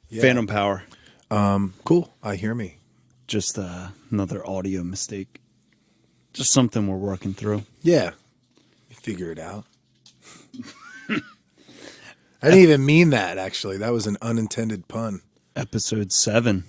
Yeah. Phantom power. Cool. I hear me. Just another audio mistake. Just something we're working through. Yeah. You figure it out. I didn't even mean that, actually. That was an unintended pun. Episode 7.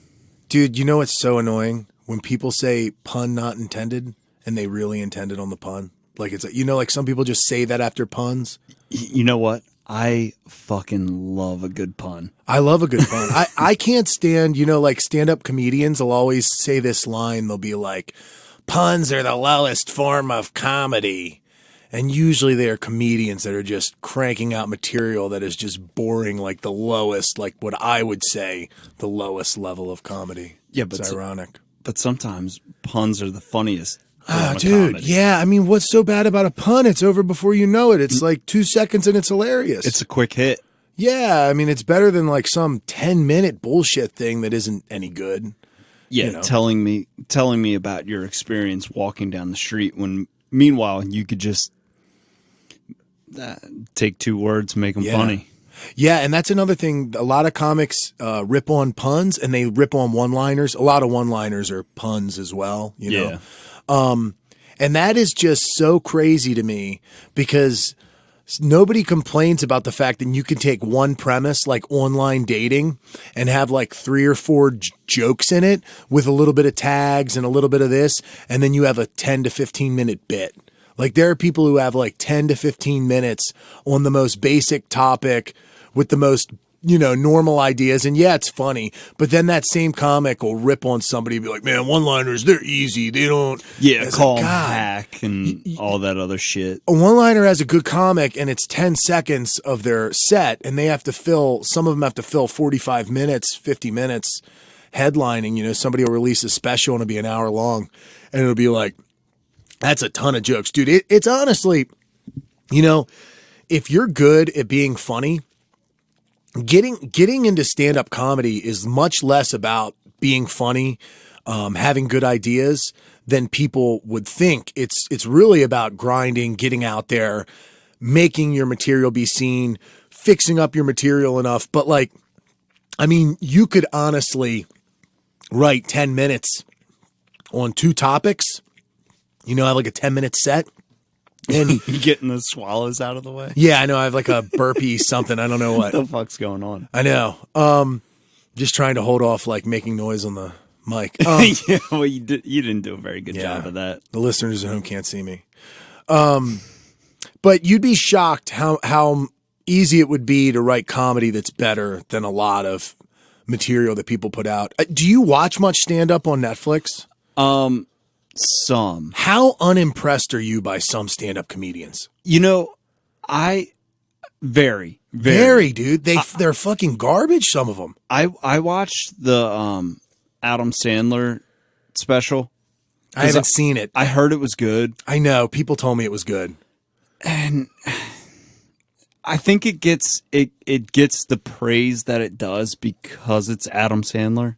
Dude, you know what's so annoying? When people say pun not intended and they really intended on the pun. Like, it's, you know, like some people just say that after puns. You know what? I fucking love a good pun. I love a good pun. I can't stand, you know, like stand-up comedians will always say this line. They'll be like, puns are the lowest form of comedy. And usually they are comedians that are just cranking out material that is just boring, like the lowest, like what I would say, the lowest level of comedy. Yeah, but it's ironic. But sometimes puns are the funniest. Oh, dude. Comedy. Yeah. I mean, what's so bad about a pun? It's over before you know it. It's like 2 seconds and it's hilarious. It's a quick hit. Yeah. I mean, it's better than like some 10-minute bullshit thing that isn't any good. Yeah. You know? Telling me about your experience walking down the street when meanwhile you could just take 2 words, make them funny. Yeah, and that's another thing. A lot of comics rip on puns and they rip on one-liners. A lot of one-liners are puns as well, you know. And that is just so crazy to me because nobody complains about the fact that you can take one premise like online dating and have like 3 or 4 jokes in it with a little bit of tags and a little bit of this, and then you have a 10 to 15 minute bit. Like there are people who have like 10 to 15 minutes on the most basic topic with the most, you know, normal ideas. And yeah, it's funny. But then that same comic will rip on somebody and be like, man, one-liners, they're easy. They don't. Yeah, call them hack and all that other shit. A one-liner has a good comic and it's 10 seconds of their set and they have to fill, some of them have to fill 45 minutes, 50 minutes headlining. You know, somebody will release a special and it'll be an hour long and it'll be like, that's a ton of jokes, dude. It's honestly, you know, if you're good at being funny, getting into stand-up comedy is much less about being funny, having good ideas than people would think. It's really about grinding, getting out there, making your material be seen, fixing up your material enough. But like, I mean, you could honestly write 10 minutes on 2 topics. You know, I have like a 10-minute set. And you getting the swallows out of the way? Yeah, I know. I have like a burpee something. I don't know what the fuck's going on. I know. Just trying to hold off like making noise on the mic. Yeah, well, you didn't do a very good job of that. The listeners at home can't see me. But you'd be shocked how easy it would be to write comedy that's better than a lot of material that people put out. Do you watch much stand-up on Netflix? Some. How unimpressed are you by some stand-up comedians? You know, very, dude. They're fucking garbage. Some of them. I watched the Adam Sandler special. I haven't seen it. I heard it was good. I know. People told me it was good. And I think it gets the praise that it does because it's Adam Sandler.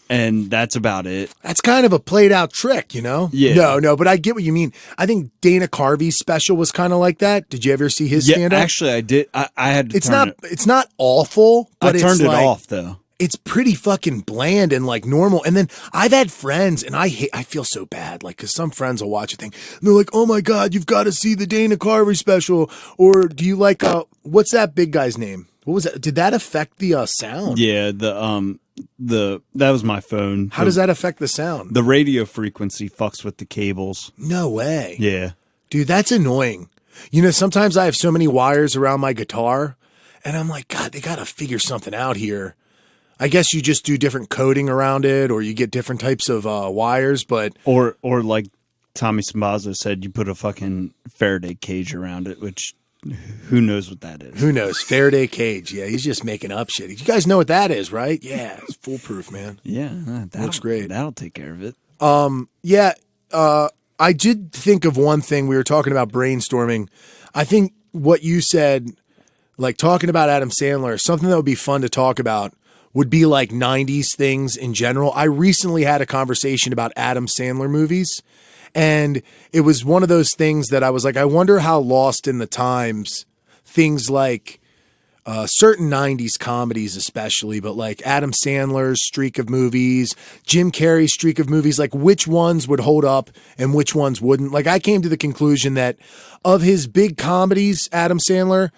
And that's about it. That's kind of a played out trick, you know? Yeah. No, but I get what you mean. I think Dana Carvey's special was kind of like that. Did you ever see his stand-up? Actually, I did. I had to It's not awful, but I turned it like, off, though. It's pretty fucking bland and like normal. And then I've had friends, and I feel so bad, like, because some friends will watch a thing, and they're like, oh my God, you've got to see the Dana Carvey special. Or do you like, what's that big guy's name? What was that? Did that affect the sound? Yeah, that was my phone. How does that affect the sound? The radio frequency fucks with the cables. No way. Yeah. Dude, that's annoying. You know, sometimes I have so many wires around my guitar and I'm like, God, they got to figure something out here. I guess you just do different coding around it or you get different types of wires, but or like Tommy Sambazo said, you put a fucking Faraday cage around it, which who knows what that is? Who knows? Faraday cage. Yeah, he's just making up shit. You guys know what that is, right? Yeah, it's foolproof, man. Yeah, that looks great. That'll take care of it. Yeah. I did think of one thing. We were talking about brainstorming. I think what you said, like talking about Adam Sandler, something that would be fun to talk about would be like 90s things in general. I recently had a conversation about Adam Sandler movies. And it was one of those things that I was like, I wonder how lost in the times things like certain 90s comedies especially, but like Adam Sandler's streak of movies, Jim Carrey's streak of movies, like which ones would hold up and which ones wouldn't. Like I came to the conclusion that of his big comedies, Adam Sandler,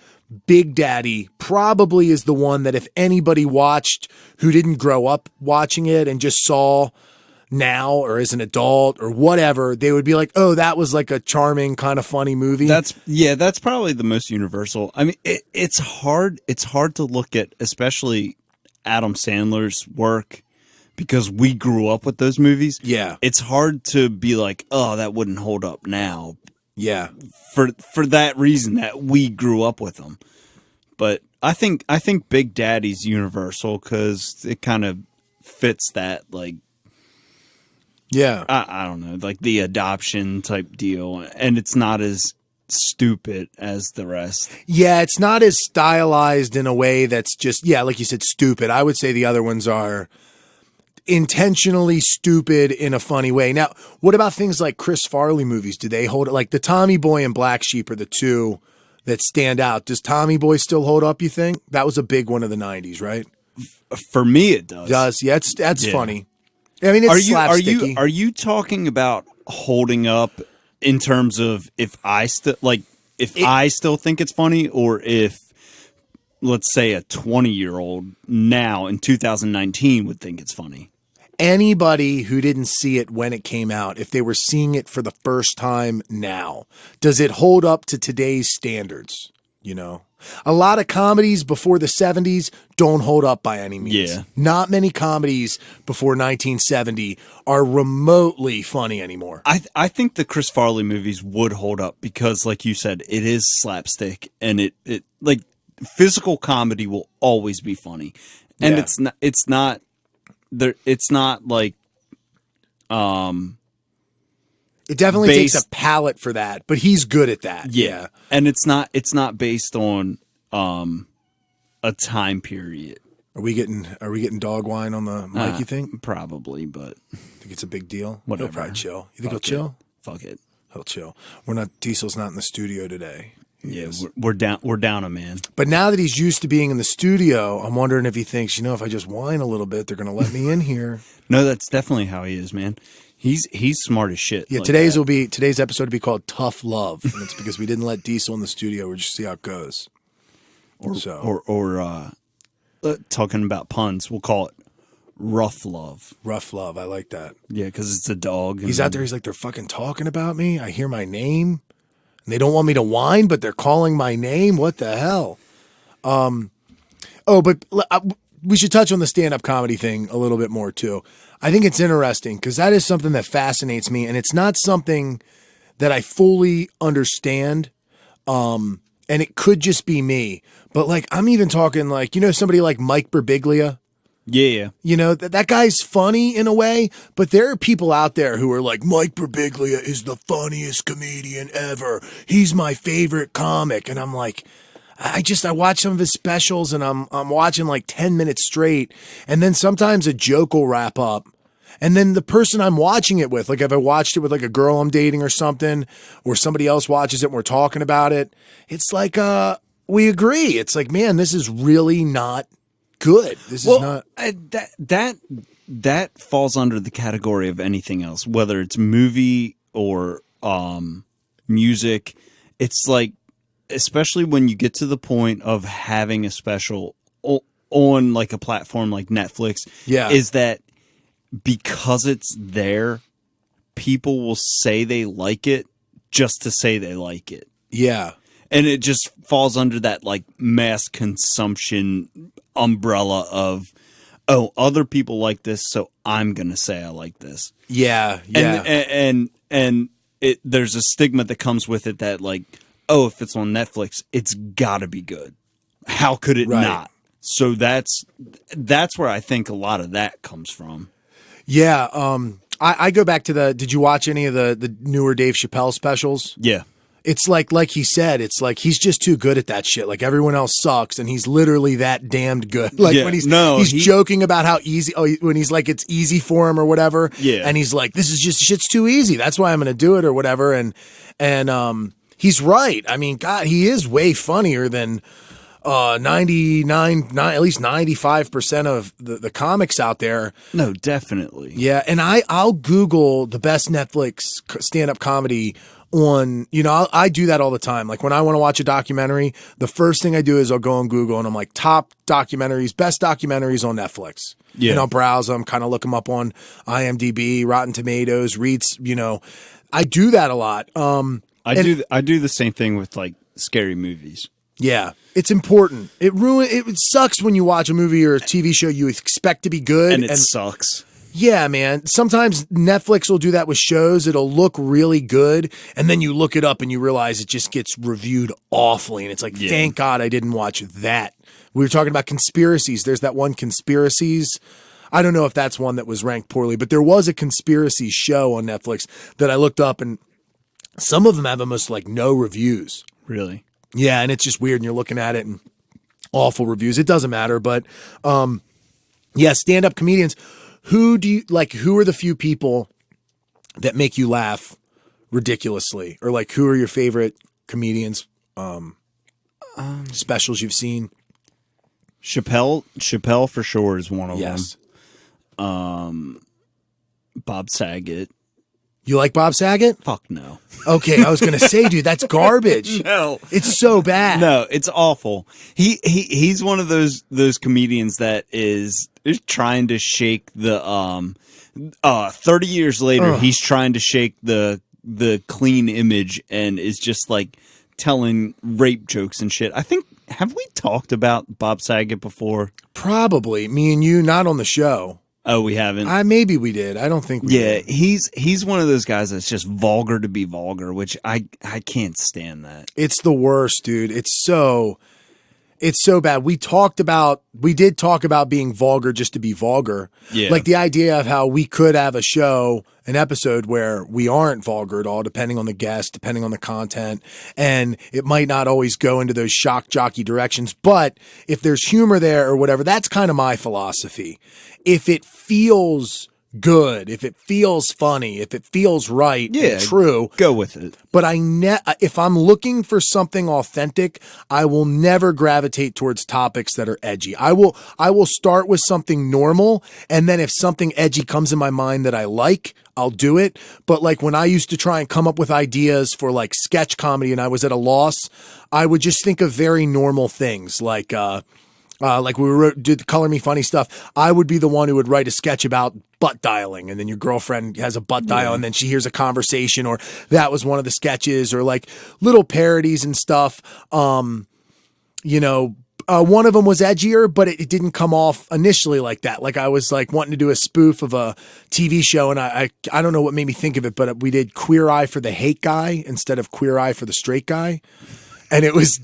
Big Daddy probably is the one that if anybody watched who didn't grow up watching it and just saw now or as an adult or whatever, they would be like, oh, that was like a charming kind of funny movie. That's probably the most universal. I mean, it's hard to look at, especially Adam Sandler's work, because we grew up with those movies. Yeah. It's hard to be like, oh, that wouldn't hold up now. Yeah. For that reason, that we grew up with them. But I think Big Daddy's universal because it kind of fits that, like, yeah, I don't know, like the adoption type deal, and it's not as stupid as the rest. Yeah, it's not as stylized in a way that's just, yeah, like you said, stupid. I would say the other ones are intentionally stupid in a funny way. Now, what about things like Chris Farley movies? Do they hold it? Like the Tommy Boy and Black Sheep are the two that stand out. Does Tommy Boy still hold up, you think? That was a big one of the 90s, right? For me, it does. Yeah, that's funny. I mean, it's slapsticky. Are you talking about holding up in terms of if I still think it's funny, or if, let's say, a 20-year-old now in 2019 would think it's funny? Anybody who didn't see it when it came out, if they were seeing it for the first time now, does it hold up to today's standards? You know, a lot of comedies before the 70s don't hold up by any means. Yeah. Not many comedies before 1970 are remotely funny anymore. I think the Chris Farley movies would hold up because, like you said, it is slapstick, and it like physical comedy will always be funny. And Yeah. it's not like It definitely based- takes a palate for that, but he's good at that. Yeah. And it's not based on a time period. Are we getting dog wine on the mic, you think? Probably, but Think it's a big deal? Whatever. He'll probably chill. You think he'll Fuck chill? fuck it. He'll chill. Diesel's not in the studio today. Yeah, we're down a man. But now that he's used to being in the studio, I'm wondering if he thinks, if I just whine a little bit, they're going to let me in here. No, that's definitely how he is, man. He's smart as shit. Yeah, like today's that. episode will be called Tough Love, and it's because we didn't let Diesel in the studio. We'll just see how it goes. Or talking about puns, we'll call it rough love. Rough Love, I like that. Yeah, because it's a dog. He's out there. He's like, they're fucking talking about me. I hear my name, and they don't want me to whine, but they're calling my name. What the hell? We should touch on the stand-up comedy thing a little bit more too. I think it's interesting because that is something that fascinates me, and it's not something that I fully understand. And it could just be me, but like I'm even talking like somebody like Mike Birbiglia. Yeah. That guy's funny in a way, but there are people out there who are like, Mike Birbiglia is the funniest comedian ever. He's my favorite comic. And I'm like, I watch some of his specials and I'm watching like 10 minutes straight. And then sometimes a joke will wrap up. And then the person I'm watching it with, like if I watched it with like a girl I'm dating or something, or somebody else watches it and we're talking about it, it's like, we agree. It's like, man, this is really not good. This is not that falls under the category of anything else, whether it's movie or music. It's like, especially when you get to the point of having a special on like a platform like Netflix, is that because it's there, people will say they like it just to say they like it. Yeah. And it just falls under that like mass consumption umbrella of, oh, other people like this, so I'm going to say I like this. Yeah. And there's a stigma that comes with it that like, oh, if it's on Netflix, it's got to be good. How could it not? So that's where I think a lot of that comes from. Yeah. I go back to did you watch any of the newer Dave Chappelle specials? Yeah. It's like he said, it's like he's just too good at that shit. Like everyone else sucks, and he's literally that damned good. Like when he's joking about how easy. Oh, when he's like it's easy for him or whatever. Yeah, and he's like, this is just shit's too easy. That's why I'm going to do it or whatever. And he's right. I mean, God, he is way funnier than at least 95% of the comics out there. No, definitely. Yeah, and I'll Google the best Netflix stand-up comedy on, I do that all the time. Like when I want to watch a documentary, the first thing I do is I'll go on Google and I'm like, top documentaries, best documentaries on Netflix. Yeah. And I'll browse them, kind of look them up on IMDb, Rotten Tomatoes, read, I do that a lot. I do the same thing with like scary movies. Yeah, it's important. It sucks when you watch a movie or a TV show you expect to be good. And it sucks. Yeah, man. Sometimes Netflix will do that with shows. It'll look really good, and then you look it up and you realize it just gets reviewed awfully. And it's like, thank God I didn't watch that. We were talking about conspiracies. There's that one Conspiracies. I don't know if that's one that was ranked poorly, but there was a conspiracy show on Netflix that I looked up, and some of them have almost like no reviews. Really? Yeah, and it's just weird, and you're looking at it and awful reviews. It doesn't matter, but yeah, stand-up comedians. Who are the few people that make you laugh ridiculously? Or like, who are your favorite comedians, specials you've seen? Chappelle for sure is one of Yes. them. Bob Saget. You like Bob Saget? Fuck no. Okay, I was going to say, dude, that's garbage. No. It's so bad. No, it's awful. He's one of those comedians that is trying to shake the 30 years later, he's trying to shake the clean image and is just like telling rape jokes and shit. I think, have we talked about Bob Saget before? Probably. Me and you, not on the show. Oh, we haven't? Maybe we did. I don't think we did. He's one of those guys that's just vulgar to be vulgar, which I can't stand that. It's the worst, dude. It's so bad. We did talk about being vulgar just to be vulgar. Yeah. Like the idea of how we could have a show, an episode where we aren't vulgar at all, depending on the guest, depending on the content. And it might not always go into those shock jockey directions. But if there's humor there or whatever, that's kind of my philosophy. If it feels good, if it feels funny, if it feels right and true, go with it. But if I'm looking for something authentic, I will never gravitate towards topics that are edgy. I will start with something normal, and then if something edgy comes in my mind that I like, I'll do it. But like when I used to try and come up with ideas for like sketch comedy and I was at a loss, I would just think of very normal things like we did the Color Me Funny stuff. I would be the one who would write a sketch about butt dialing, and then your girlfriend has a butt dial, and then she hears a conversation, or that was one of the sketches, or like little parodies and stuff. One of them was edgier, but it didn't come off initially like that. Like I was like wanting to do a spoof of a TV show, and I don't know what made me think of it, but we did Queer Eye for the Hate Guy instead of Queer Eye for the Straight Guy. And it was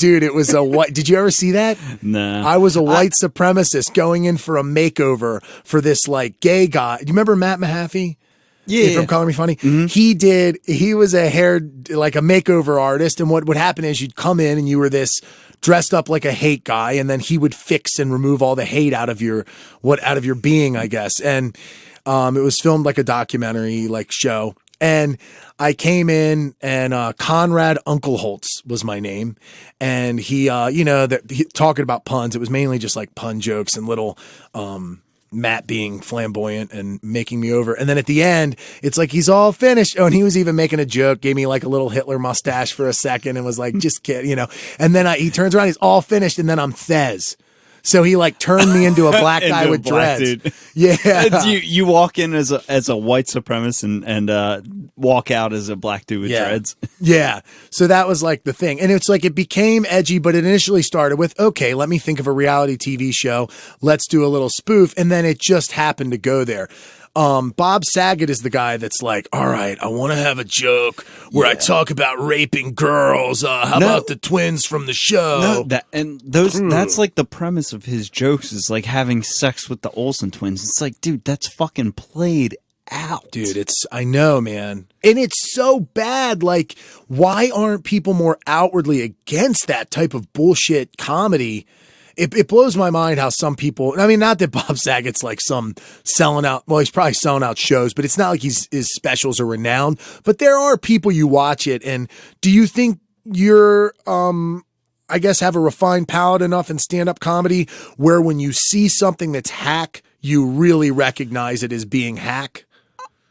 a white. Did you ever see that? No. I was a white supremacist going in for a makeover for this like gay guy. Do you remember Matt Mahaffey? Yeah. From Color Me Funny. Mm-hmm. He was a makeover artist. And what would happen is you'd come in and you were this dressed up like a hate guy. And then he would fix and remove all the hate out of your being, I guess. And it was filmed like a documentary like show. And I came in, and Conrad Uncleholtz was my name, and he talking about puns. It was mainly just like pun jokes and little Matt being flamboyant and making me over. And then at the end, it's like he's all finished. Oh, and he was even making a joke, gave me like a little Hitler mustache for a second, and was like, "Just kidding," And then he turns around, he's all finished, and then I'm Thez. So he like turned me into a black guy with dreads. Dude. Yeah, you walk in as a white supremacist and walk out as a black dude with dreads. Yeah. So that was like the thing, and it's like it became edgy, but it initially started with, okay, let me think of a reality TV show. Let's do a little spoof, and then it just happened to go there. Bob Saget is the guy that's like, all right, I want to have a joke where I talk about raping girls. How about the twins from the show? That's like the premise of his jokes is like having sex with the Olsen twins. It's like, dude, that's fucking played out. Dude, I know, man. And it's so bad. Like, why aren't people more outwardly against that type of bullshit comedy? It blows my mind how some people, I mean, not that Bob Saget's like some selling out, well, he's probably selling out shows, but it's not like his specials are renowned. But there are people you watch it, and do you think you're, I guess, have a refined palate enough in stand-up comedy where when you see something that's hack, you really recognize it as being hack?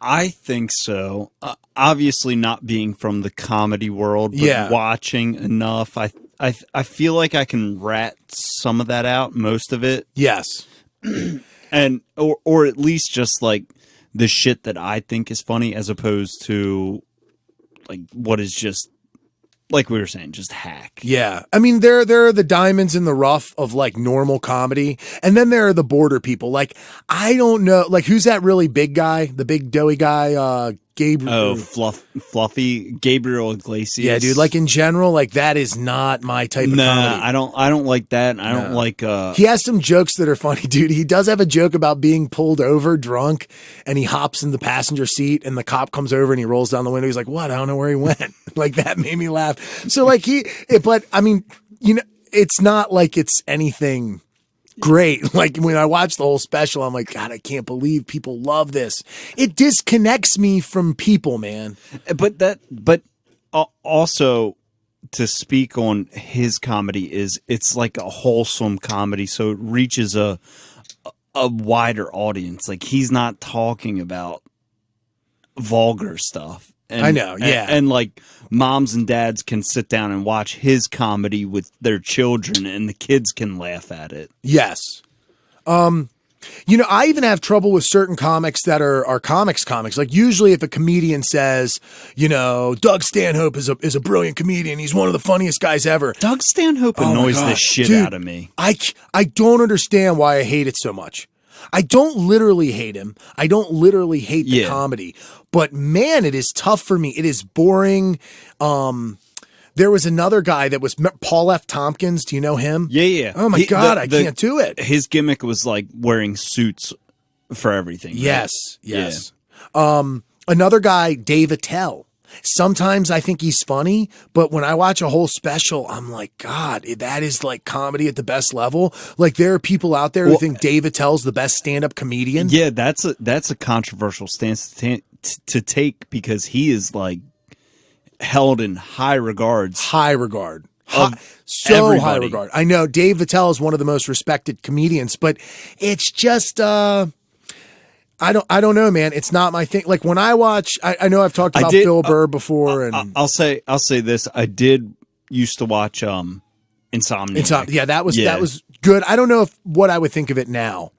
I think so. Obviously, not being from the comedy world, but Yeah. watching enough, I feel like I can rat some of that out, most of it, Yes. and or at least just like the shit that I think is funny, as opposed to like what is just like we were saying, just hack. Yeah. I mean, there are the diamonds in the rough of like normal comedy. And then there are the border people. Like, I don't know. Like, who's that really big guy? The big doughy guy? Gabriel. Oh, fluffy Gabriel Iglesias. Yeah, dude. Like in general, like that is not my type of comedy. I don't like that. And I don't like. He has some jokes that are funny, dude. He does have a joke about being pulled over drunk, and he hops in the passenger seat, and the cop comes over and he rolls down the window. He's like, "What? I don't know where he went." Like that made me laugh. So like but I mean, you know, it's not like it's anything great. Like when I watch the whole special, I'm like, God, I can't believe people love this. It disconnects me from people, man. But also to speak on his comedy it's like a wholesome comedy, so it reaches a wider audience. Like he's not talking about vulgar stuff. And, I know, yeah. And like moms and dads can sit down and watch his comedy with their children, and the kids can laugh at it. Yes. You know, I even have trouble with certain comics that are comics. Like usually if a comedian says, you know, Doug Stanhope is a brilliant comedian, he's one of the funniest guys ever. Doug Stanhope annoys the shit out of me. I don't understand why I hate it so much. I don't literally hate him. I don't literally hate the comedy. But man, it is tough for me. It is boring. There was another guy that was Paul F. Tompkins. Do you know him? Yeah. Oh my God, I can't do it. His gimmick was like wearing suits for everything. Right? Yes. Another guy, Dave Attell. Sometimes I think he's funny, but when I watch a whole special, I'm like, God, that is like comedy at the best level. Like there are people out there who think Dave Attell's the best stand-up comedian. Yeah, that's a controversial stance to take, because he is like held in high regards. High regard. So everybody. high regard. I know Dave Attell is one of the most respected comedians, but it's just I don't know, man. It's not my thing. Like when I watch, I know I've talked about Bill Burr before, and I'll say this. I did used to watch Insomniac. Yeah, that was good. I don't know what I would think of it now.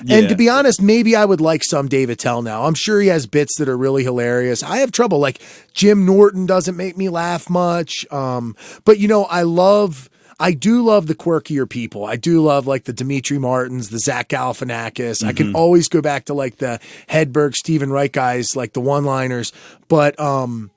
Yeah. And to be honest, maybe I would like some Dave Attell now. I'm sure he has bits that are really hilarious. I have trouble. Like Jim Norton doesn't make me laugh much. But you know, I do love the quirkier people. I do love like the Dimitri Martins, the Zach Galifianakis. I can always go back to like the Hedberg, Stephen Wright guys, like the one-liners. But and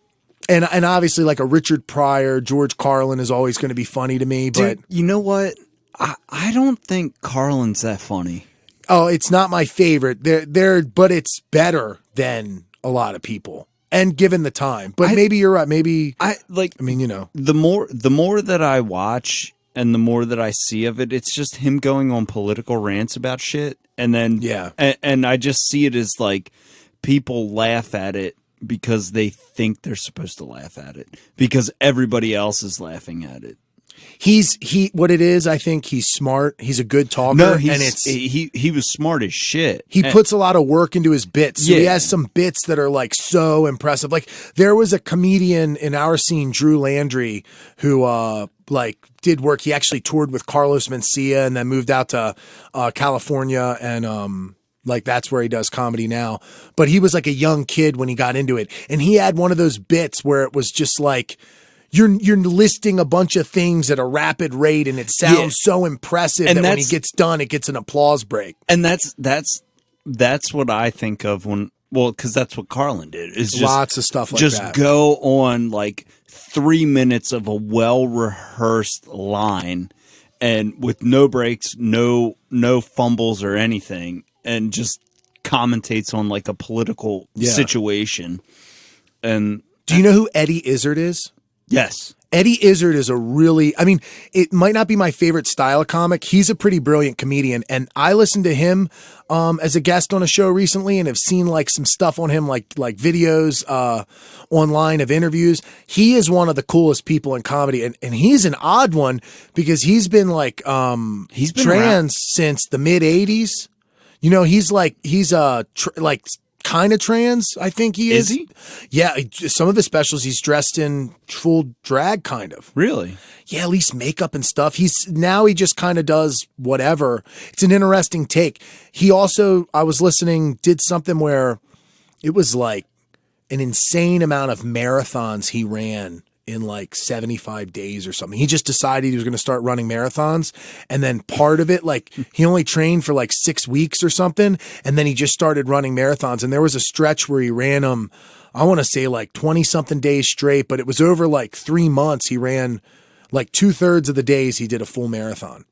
obviously like a Richard Pryor, George Carlin is always going to be funny to me. But dude, you know what? I don't think Carlin's that funny. Oh, it's not my favorite. But it's better than a lot of people. And given the time, but maybe you're right. Maybe I mean, you know, the more that I watch and the more that I see of it, it's just him going on political rants about shit, and then and I just see it as like people laugh at it because they think they're supposed to laugh at it because everybody else is laughing at it. What it is, I think he's smart. He's a good talker. No, he was smart as shit. He puts a lot of work into his bits. So he has some bits that are like so impressive. Like there was a comedian in our scene, Drew Landry, who like did work. He actually toured with Carlos Mencia and then moved out to California, and like that's where he does comedy now. But he was like a young kid when he got into it, and he had one of those bits where it was just like you're listing a bunch of things at a rapid rate, and it sounds so impressive that when he gets done, it gets an applause break. And that's what I think of because that's what Carlin did. Is just lots of stuff like that. Just go on like 3 minutes of a well-rehearsed line, and with no breaks, no fumbles or anything, and just commentates on like a political situation. And do you know who Eddie Izzard is? Yes. Eddie Izzard is I mean, it might not be my favorite style of comic. He's a pretty brilliant comedian. And I listened to him as a guest on a show recently and have seen like some stuff on him, like videos online of interviews. He is one of the coolest people in comedy. And he's an odd one because he's been like He's been trans around. since the mid 80s. You know, he's like kind of trans, I think he is. Is he? Yeah, some of his specials he's dressed in full drag kind of. Really? Yeah, at least makeup and stuff. He just kind of does whatever. It's an interesting take. He also, I was listening, did something where it was like an insane amount of marathons he ran in like 75 days or something. He just decided he was going to start running marathons. And then part of it, like he only trained for like 6 weeks or something. And then he just started running marathons. And there was a stretch where he ran them, I want to say like 20 something days straight, but it was over like 3 months. He ran like 2/3 of the days he did a full marathon.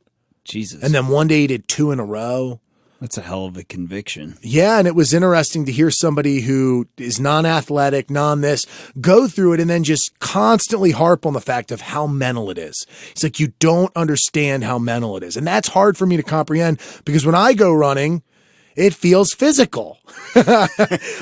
Jesus. And then one day he did 2 in a row. That's a hell of a conviction. Yeah, and it was interesting to hear somebody who is non-athletic, non-this, go through it and then just constantly harp on the fact of how mental it is. It's like you don't understand how mental it is. And that's hard for me to comprehend because when I go running, it feels physical.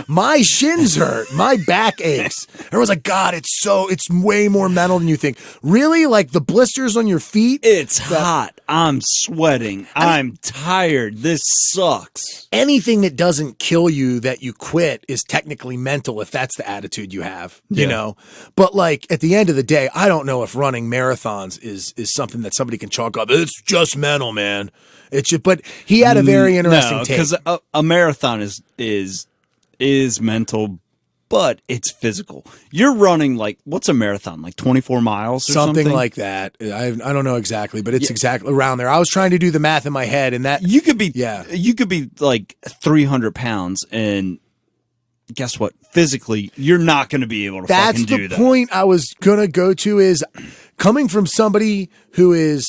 My shins hurt. My back aches. Everyone's like, God, it's way more mental than you think. Really? Like the blisters on your feet? It's hot. I'm sweating. I'm tired. This sucks. Anything that doesn't kill you that you quit is technically mental if that's the attitude you have, you Yeah. know? But like at the end of the day, I don't know if running marathons is something that somebody can chalk up. It's just mental, man. It's just, but he had a very interesting take. because a marathon is mental, but it's physical. You're running like, what's a marathon? Like 24 miles or something? Like that. I don't know exactly, but it's exactly around there. I was trying to do the math in my head and that You could be, Yeah. you could be like 300 pounds and guess what? Physically, you're not going to be able to that's fucking the do that. point I was going to go to is coming from somebody who is,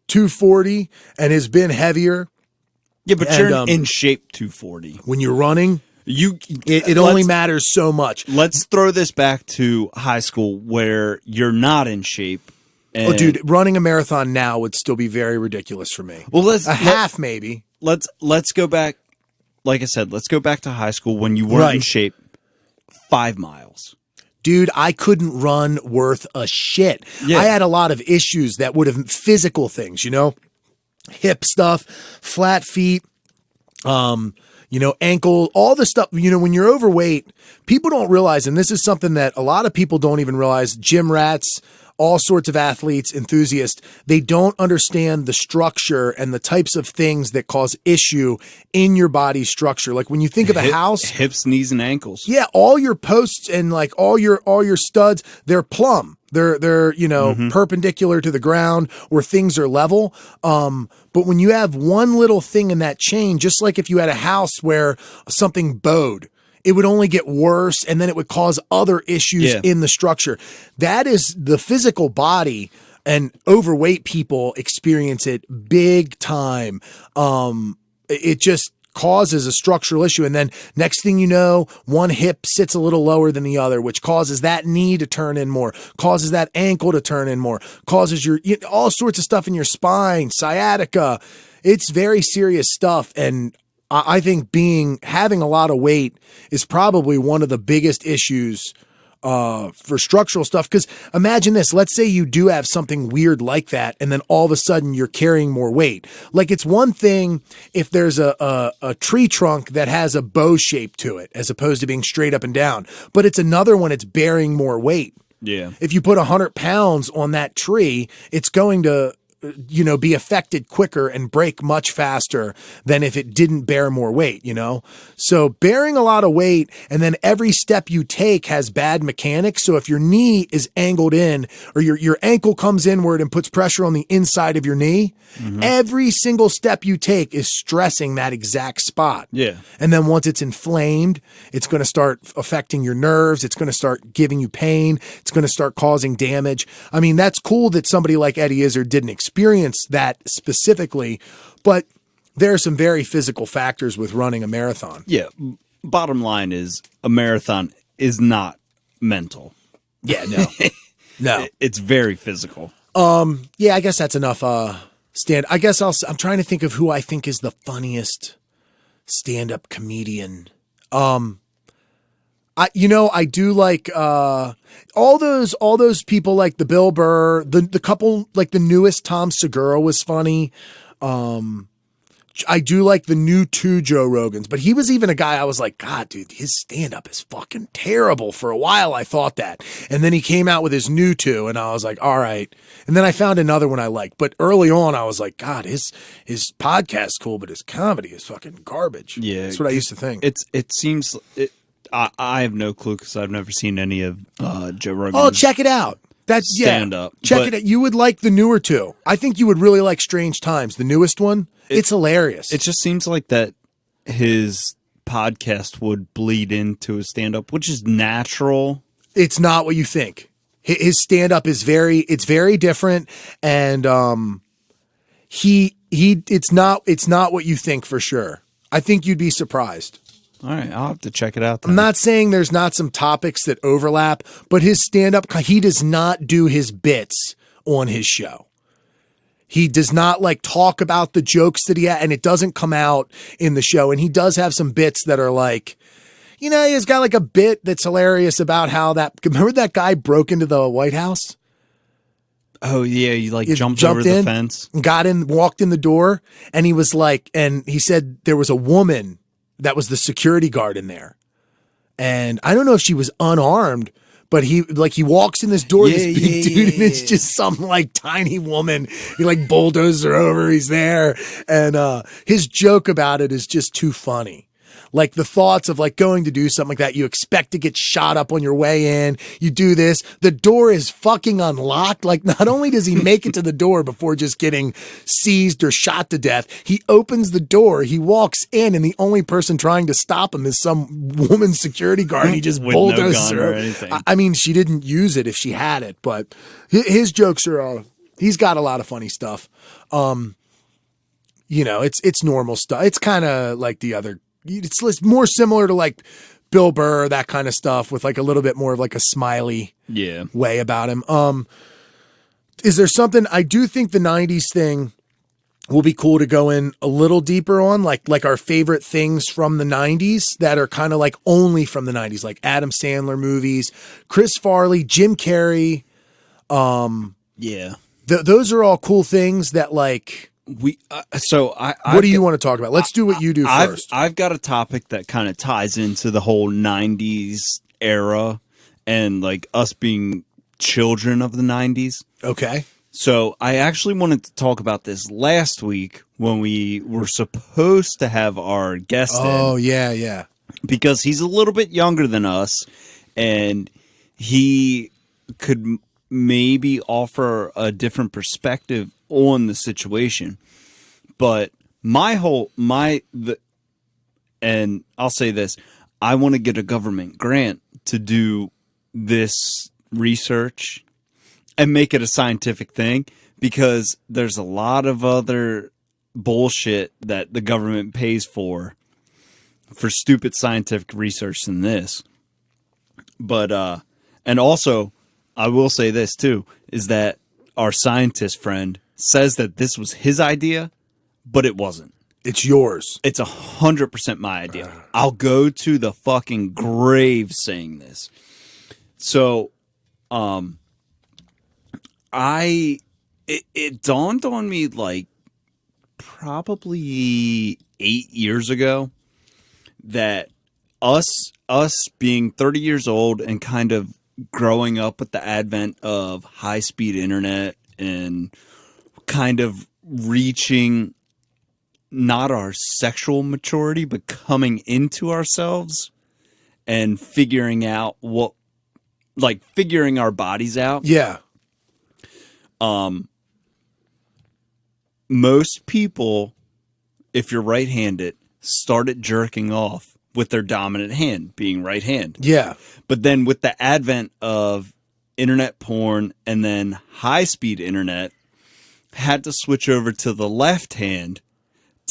240 and has been heavier. Yeah, but And, you're in shape 240. When you're running, it let's- only matters so much. Let's throw this back to high school where you're not in shape. Oh, dude, running a marathon now would still be very ridiculous for me. Well, Half maybe. let's go back. Like I said, let's go back to high school when you weren't in Right. shape. 5 miles. Dude, I couldn't run worth a shit. Yeah. I had a lot of issues that would have physical things, hip stuff, flat feet, ankle, all the stuff. When you're overweight, people don't realize, and this is something that a lot of people don't even realize, gym rats, all sorts of athletes, enthusiasts, they don't understand the structure and the types of things that cause issue in your body structure. Like when you think of a house, Hips, knees, and ankles. yeah, all your posts and like all your studs, they're plumb. They're perpendicular to the ground where things are level. But when you have one little thing in that chain, just like if you had a house where something bowed, it would only get worse and then it would cause other issues in the structure. That is the physical body, and overweight people experience it big time. It just causes a structural issue. And then next thing you know, one hip sits a little lower than the other, which causes that knee to turn in more, causes that ankle to turn in more, causes all sorts of stuff in your spine, sciatica. It's very serious stuff. And I think having a lot of weight is probably one of the biggest issues for structural stuff. Because imagine this, let's say you do have something weird like that, and then all of a sudden you're carrying more weight. Like it's one thing if there's a tree trunk that has a bow shape to it, as opposed to being straight up and down. But it's another one, it's bearing more weight. Yeah. If you put 100 pounds on that tree, it's going to be affected quicker and break much faster than if it didn't bear more weight, So bearing a lot of weight, and then every step you take has bad mechanics. So if your knee is angled in, or your ankle comes inward and puts pressure on the inside of your knee, every single step you take is stressing that exact spot. Yeah. And then once it's inflamed, it's going to start affecting your nerves. It's going to start giving you pain. It's going to start causing damage. I mean, that's cool that somebody like Eddie Izzard didn't experience that specifically, but there are some very physical factors with running a marathon. Yeah. Bottom line is a marathon is not mental. Yeah, no. No. It's very physical. Yeah, I guess that's enough. I guess I'm trying to think of who I think is the funniest stand-up comedian. I do like all those people, like the Bill Burr, the couple, like the newest Tom Segura was funny. I do like the new two Joe Rogans, but he was even a guy I was like, God, dude, his stand-up is fucking terrible. For a while, I thought that. And then he came out with his new two, and I was like, all right. And then I found another one I liked. But early on, I was like, God, his podcast's cool, but his comedy is fucking garbage. Yeah. That's what I used to think. It seems... I have no clue because I've never seen any of Joe Rogan's. Oh, check it out. That's stand up. Check it out. You would like the newer two. I think you would really like Strange Times, the newest one. It's hilarious. It just seems like that his podcast would bleed into his stand up, which is natural. It's not what you think. His stand up is very different, and it's not what you think for sure. I think you'd be surprised. All right, I'll have to check it out then. I'm not saying there's not some topics that overlap, but his stand-up, he does not do his bits on his show. He does not like talk about the jokes that he had, and it doesn't come out in the show. And he does have some bits that are like, he's got like a bit that's hilarious about how remember that guy broke into the White House? Oh yeah, he jumped over the fence. Got in, walked in the door, and he was like, and he said there was a woman that was the security guard in there. And I don't know if she was unarmed, but he walks in this door, this big dude, and it's just some like tiny woman. He like bulldozes her over. He's there. And his joke about it is just too funny. Like the thoughts of like going to do something like that. You expect to get shot up on your way in. You do this. The door is fucking unlocked. Like not only does he make it to the door before just getting seized or shot to death, he opens the door, he walks in, and the only person trying to stop him is some woman's security guard. And he just bulldozes her. I mean, she didn't use it if she had it, but his jokes are, he's got a lot of funny stuff. It's normal stuff. It's kind of like the other, it's more similar to like Bill Burr, that kind of stuff, with like a little bit more of like a smiley way about him. Is there something, I do think the 90s thing will be cool to go in a little deeper on, like our favorite things from the 90s that are kind of like only from the 90s, like Adam Sandler movies, Chris Farley, Jim Carrey. Those are all cool things that like, what do you want to talk about? Let's do what you do first. I've got a topic that kind of ties into the whole 90s era and like us being children of the 90s. Okay. So I actually wanted to talk about this last week when we were supposed to have our guest in. Oh, yeah. Because he's a little bit younger than us and he could maybe offer a different perspective on the situation. But and I'll say this, I want to get a government grant to do this research and make it a scientific thing, because there's a lot of other bullshit that the government pays for stupid scientific research than this. But and also I will say this too, is that our scientist friend says that this was his idea, but it wasn't. It's yours. It's 100% my idea. I'll go to the fucking grave saying this. So, it dawned on me like probably 8 years ago that us being 30 years old and kind of growing up with the advent of high-speed internet and kind of reaching not our sexual maturity, but coming into ourselves and figuring out figuring our bodies out. Yeah. Most people, if you're right-handed, started jerking off with their dominant hand, being right hand. Yeah. But then with the advent of internet porn and then high-speed internet, had to switch over to the left hand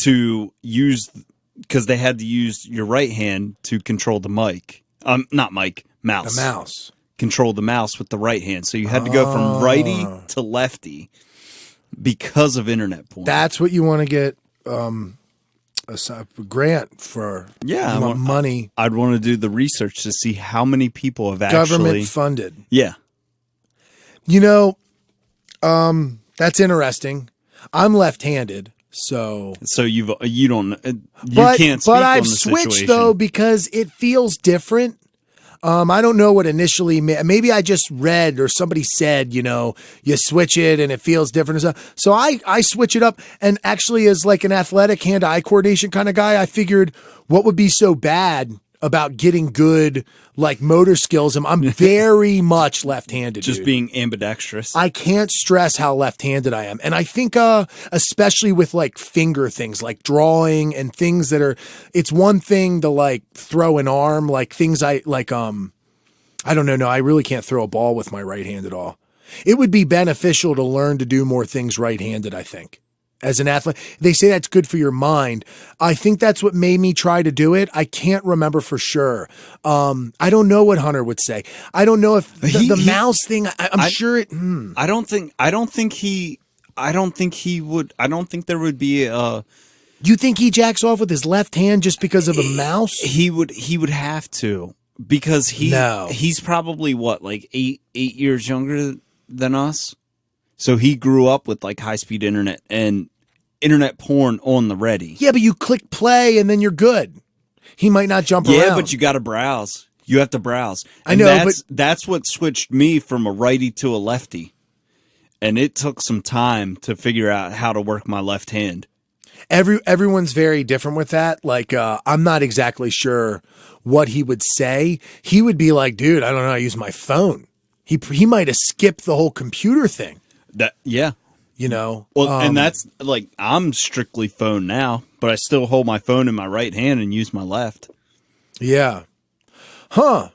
to use, because they had to use your right hand to control the mic. Not mic, mouse. The mouse. control the mouse with the right hand. So you had to go from righty to lefty because of internet porn. That's what you want to get a grant for. Yeah, you want money. I'd want to do the research to see how many people have Government funded. Yeah. You know, that's interesting. I'm left-handed, so you don't but, can't speak but I've on the switched situation. though because it feels different. I don't know what initially maybe I just read or somebody said, you know, you switch it and it feels different. So I switch it up, and actually as like an athletic hand-eye coordination kind of guy, I figured what would be so bad about getting good like motor skills. I'm very much left-handed. Just dude. being ambidextrous. I can't stress how left-handed I am. And I think especially with like finger things like drawing and things that are, it's one thing to like throw an arm, like things I like, I don't know. No, I really can't throw a ball with my right hand at all. It would be beneficial to learn to do more things right-handed, I think. As an athlete, they say that's good for your mind. I think that's what made me try to do it. I can't remember for sure. I don't know what Hunter would say. I don't know if the mouse thing. I'm sure it. I don't think he would. I don't think there would be a. You think he jacks off with his left hand just because of a mouse? He would have to, because he's probably what, like 8 years younger than us. So he grew up with like high-speed internet and internet porn on the ready. Yeah, but you click play and then you're good. He might not jump around. Yeah, but you got to browse. You have to browse. I know, but that's what switched me from a righty to a lefty. And it took some time to figure out how to work my left hand. Everyone's very different with that. Like, I'm not exactly sure what he would say. He would be like, dude, I don't know, I use my phone. He might have skipped the whole computer thing. Yeah. You know? Well, and that's like, I'm strictly phone now, but I still hold my phone in my right hand and use my left. Yeah. Huh.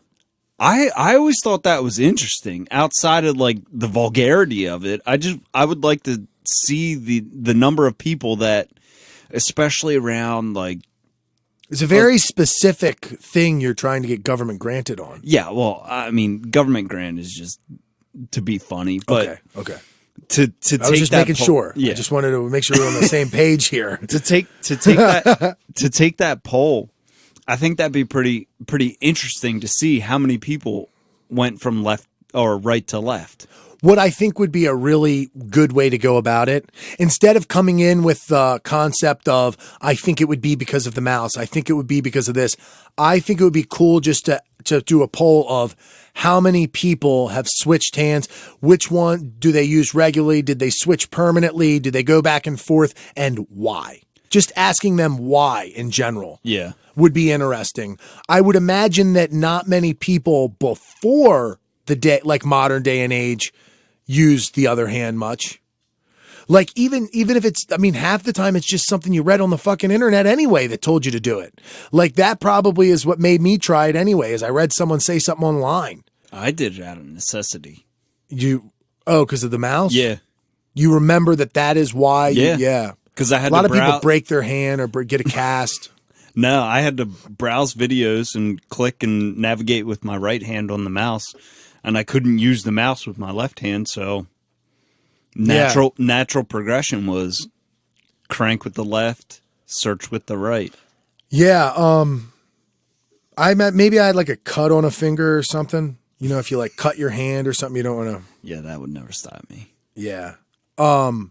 I always thought that was interesting. Outside of like the vulgarity of it, I would like to see the number of people that, especially around like, it's a very specific thing you're trying to get government granted on. Yeah, well, I mean, government grant is just to be funny, but okay. To take I was just that making sure. Yeah. I just wanted to make sure we're on the same page here. to take that poll, I think that'd be pretty interesting to see how many people went from left or right to left. What I think would be a really good way to go about it, instead of coming in with the concept of, I think it would be because of the mouse, I think it would be because of this, I think it would be cool just to do a poll of how many people have switched hands, which one do they use regularly, did they switch permanently, did they go back and forth, and why? Just asking them why in general. Yeah. Would be interesting. I would imagine that not many people before the day, like modern day and age, use the other hand much. Like even if it's, I mean, half the time it's just something you read on the fucking internet anyway that told you to do it. Like that probably is what made me try it anyway, is I read someone say something online. I did it out of necessity. Because of the mouse? Yeah. You remember that is why? Yeah. Because I had a lot of people break their hand or get a cast. No, I had to browse videos and click and navigate with my right hand on the mouse, and I couldn't use the mouse with my left hand, so natural progression was crank with the left, search with the right. Yeah, maybe I had like a cut on a finger or something. You know, if you like cut your hand or something, you don't want to. Yeah, that would never stop me. Yeah. But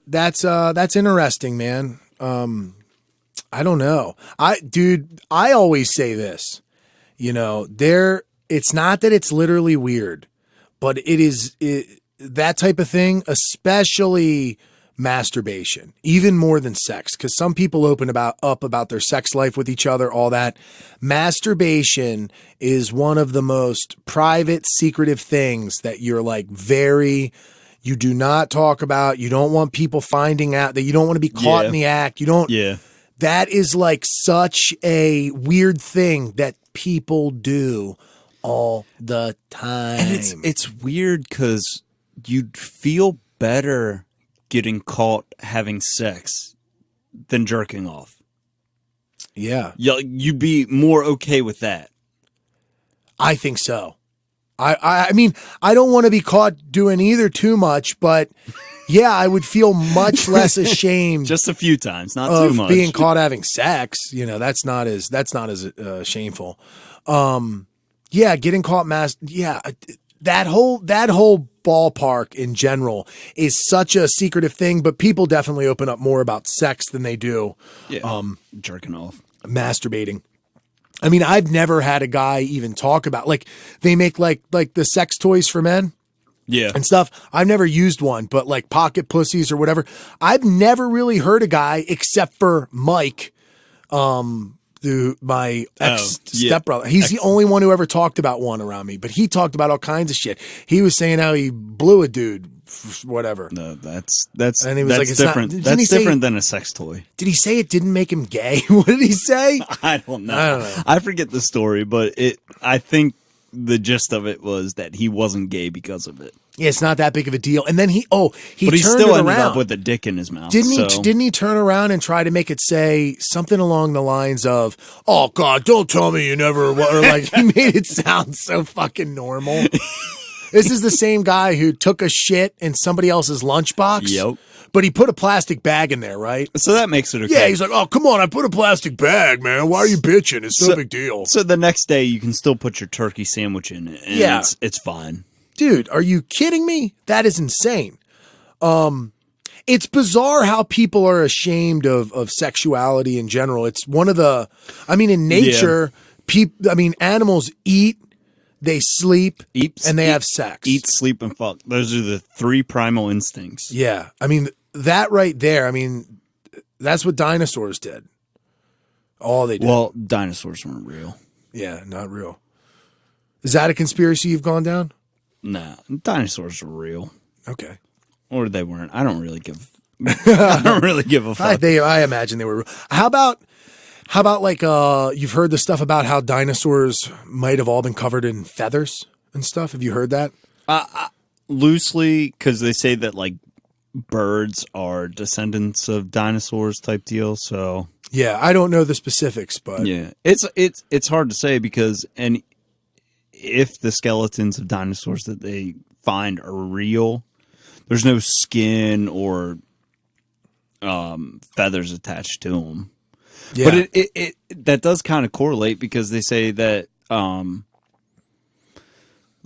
that's interesting, man. I don't know. I always say this, you know, it's not that it's literally weird, but that type of thing, especially masturbation, even more than sex, because some people open up about their sex life with each other, all that. Masturbation is one of the most private, secretive things that you're like you do not talk about. You don't want people finding out, that you don't want to be caught in the act. You don't. Yeah. That is like such a weird thing that people do all the time. And it's weird because you'd feel better getting caught having sex than jerking off. Yeah. You'd be more okay with that. I think so. I mean, I don't want to be caught doing either too much, but yeah, I would feel much less ashamed Just a few times, not of too much. being caught having sex. You know, that's not as shameful. Yeah, getting caught yeah, that whole ballpark in general is such a secretive thing, but people definitely open up more about sex than they do jerking off, masturbating. I mean, I've never had a guy even talk about, like, they make like the sex toys for men and stuff. I've never used one, but like pocket pussies or whatever. I've never really heard a guy except for Mike, my ex stepbrother. He's the only one who ever talked about one around me, but he talked about all kinds of shit. He was saying how he blew a dude, whatever. No, that's and he was like, it's different. Not, that's different than a sex toy. Did he say it didn't make him gay? What did he say? I don't know. I forget the story, but I think the gist of it was that he wasn't gay because of it. Yeah, it's not that big of a deal. And then he but he turned still it ended around. up with a dick in his mouth. Didn't he turn around and try to make it say something along the lines of, "Oh God, don't tell me you never," or like he made it sound so fucking normal. This is the same guy who took a shit in somebody else's lunchbox. Yep. But he put a plastic bag in there, right? So that makes it okay. Yeah, he's like, "Oh, come on, I put a plastic bag, man. Why are you bitching? It's no big deal." So the next day you can still put your turkey sandwich in it, and it's fine. Dude, are you kidding me? That is insane. It's bizarre how people are ashamed of sexuality in general. It's one of the, I mean, in nature, animals eat, they sleep, and they have sex. Eat, sleep, and fuck. Those are the three primal instincts. Yeah. I mean, that right there, I mean, that's what dinosaurs did. All they did. Well, dinosaurs weren't real. Yeah, not real. Is that a conspiracy you've gone down? Nah, dinosaurs were real. Okay. Or they weren't. I don't really give a fuck. I imagine they were real. How about like you've heard the stuff about how dinosaurs might have all been covered in feathers and stuff? Have you heard that? Loosely, because they say that like birds are descendants of dinosaurs type deal. So yeah, I don't know the specifics, but yeah, it's hard to say because if the skeletons of dinosaurs that they find are real, there's no skin or feathers attached to them. Yeah. But it that does kind of correlate because they say that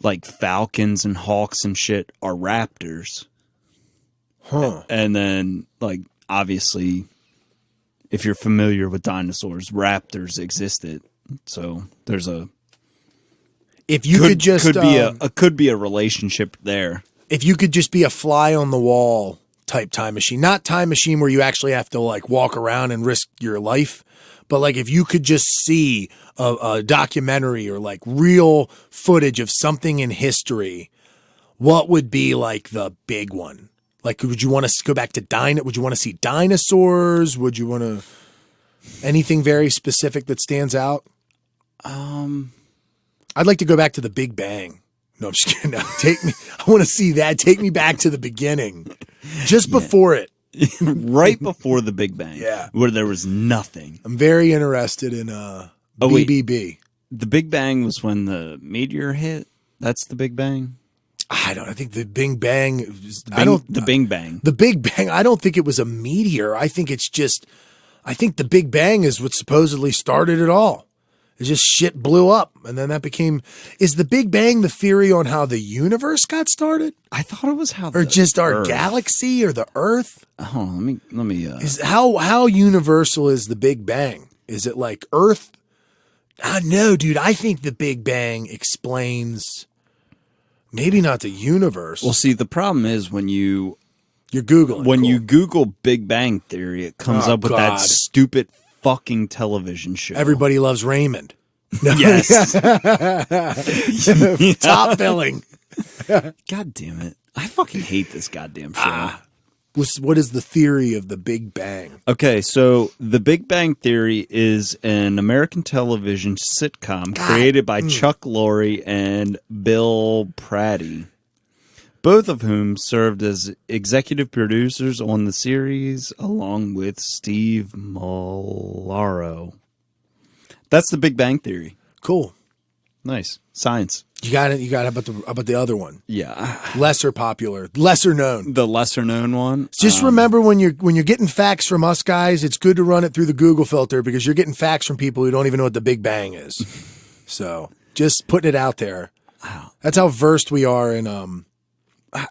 like falcons and hawks and shit are raptors. Huh. And then like obviously if you're familiar with dinosaurs, raptors existed. So there's could be a relationship there. If you could just be a fly on the wall type time machine, not time machine where you actually have to like walk around and risk your life, but like if you could just see a documentary or like real footage of something in history, what would be like the big one? Like, would you want to go back to would you want to see dinosaurs? Would you want to anything very specific that stands out? I'd like to go back to the Big Bang. No, I'm just kidding. No, I want to see that. Take me back to the beginning. Just before it. Right before the Big Bang. Yeah. Where there was nothing. I'm very interested in BBB. Wait. The Big Bang was when the meteor hit? That's the Big Bang? I think the Big Bang. The Big Bang. The Big Bang. I don't think it was a meteor. I think the Big Bang is what supposedly started it all. It's just shit blew up, and then that became. Is the Big Bang the theory on how the universe got started? I thought it was how, or just our galaxy or the Earth. Hold on, let me. Is how universal is the Big Bang? Is it like Earth? No, dude. I think the Big Bang explains. Maybe not the universe. Well, see, the problem is when you're Googling. When you Google Big Bang Theory, it comes up with that stupid fucking television show. Everybody Loves Raymond. No. Yes. Top billing. God damn it. I fucking hate this goddamn show. What is the theory of the Big Bang? Okay, so the Big Bang Theory is an American television sitcom created by Chuck Lorre and Bill Prady, both of whom served as executive producers on the series along with Steve Molaro. That's the Big Bang Theory. Cool. Nice. Science. You got it. You got about the other one. Yeah, Lesser popular, lesser known. the lesser known one. Just remember when you're getting facts from us guys, it's good to run it through the Google filter because you're getting facts from people who don't even know what the Big Bang is. So just putting it out there. That's how versed we are in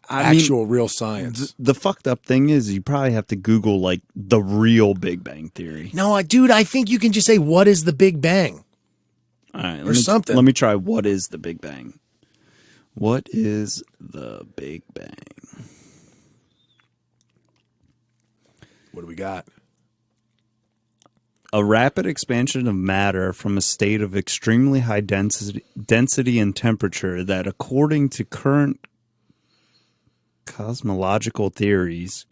actual real science. The fucked up thing is you probably have to Google like the real Big Bang Theory. No, dude, I think you can just say, what is the Big Bang? All right, Or something. Let me try. What is the Big Bang? What is the Big Bang? What do we got? A rapid expansion of matter from a state of extremely high density and temperature that, according to current cosmological theories,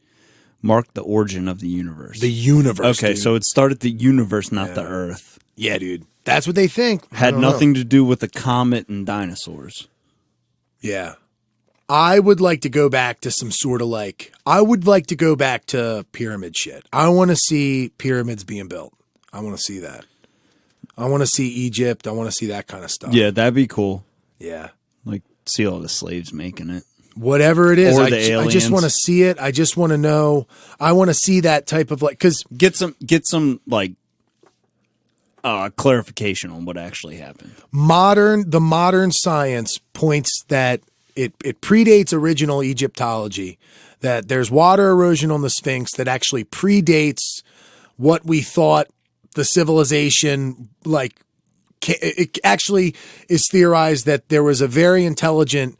marked the origin of the universe. The universe. Okay, dude. so it started the universe, not the Earth. Yeah, dude. That's what they think. Had nothing to do with a comet and dinosaurs. Yeah. I would like to go back to some sort of I would like to go back to pyramid shit. I want to see pyramids being built. I want to see that. I want to see Egypt. I want to see that kind of stuff. Yeah, that'd be cool. Yeah. Like, see all the slaves making it. Whatever it is, Or I the aliens. just want to see it. I just want to know. I want to see that type of because Get some like clarification on what actually happened. the modern science points that it predates original Egyptology, that there's water erosion on the Sphinx that actually predates what we thought the civilization, it actually is theorized that there was a very intelligent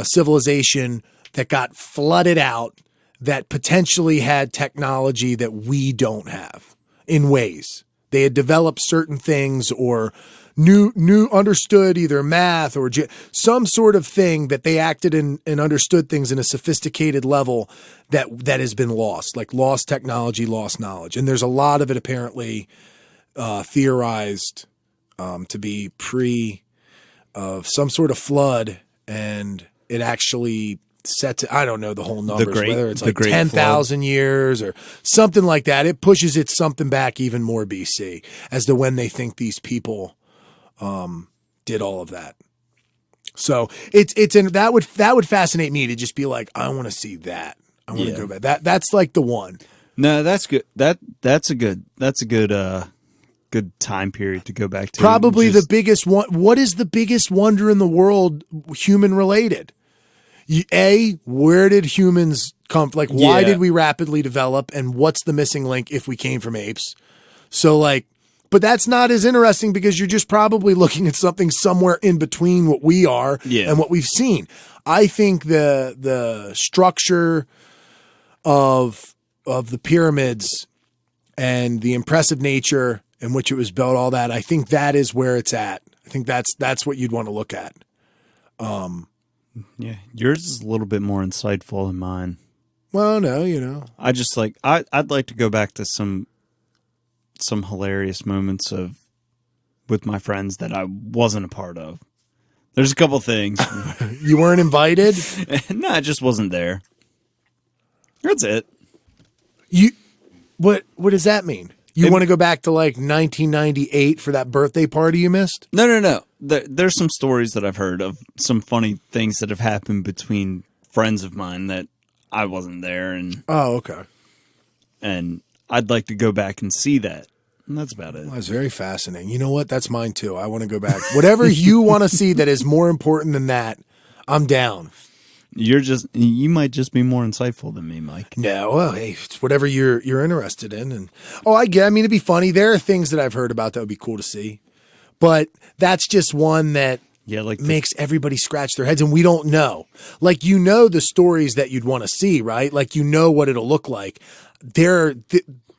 civilization that got flooded out that potentially had technology that we don't have in ways. They had developed certain things or knew understood either math or some sort of thing that they acted and understood things in a sophisticated level that has been lost, like lost technology, lost knowledge. And there's a lot of it apparently theorized to be of some sort of flood, and it actually set to, I don't know the whole numbers, whether it's like 10,000 years or something like that. It pushes it something back even more BC as to when they think these people did all of that. So that would fascinate me to just be like, I want to see that. I want to go back. That's like the one. No, that's good. That's a good good time period to go back to. Probably the biggest one. What is the biggest wonder in the world human related? Where did humans come? Like, why did we rapidly develop, and what's the missing link if we came from apes? So but that's not as interesting because you're just probably looking at something somewhere in between what we are and what we've seen. I think the structure of the pyramids and the impressive nature in which it was built, all that, I think that is where it's at. I think that's what you'd want to look at. Yeah, yours is a little bit more insightful than mine. Well, no, I just I'd like to go back to some hilarious moments with my friends that I wasn't a part of. There's a couple things. You weren't invited? No, I just wasn't there. That's it. What does that mean? You want to go back to 1998 for that birthday party you missed? No. There's some stories that I've heard of some funny things that have happened between friends of mine that I wasn't there, and okay. And I'd like to go back and see that. And that's about it. Well, that's very fascinating. You know what? That's mine too. I want to go back. Whatever you want to see that is more important than that, I'm down. You might just be more insightful than me, Mike. No, well, hey, it's whatever you're interested in. And I mean, it'd be funny. There are things that I've heard about that would be cool to see, but that's just one that makes everybody scratch their heads, and we don't know. The stories that you'd want to see, right? What it'll look like. They're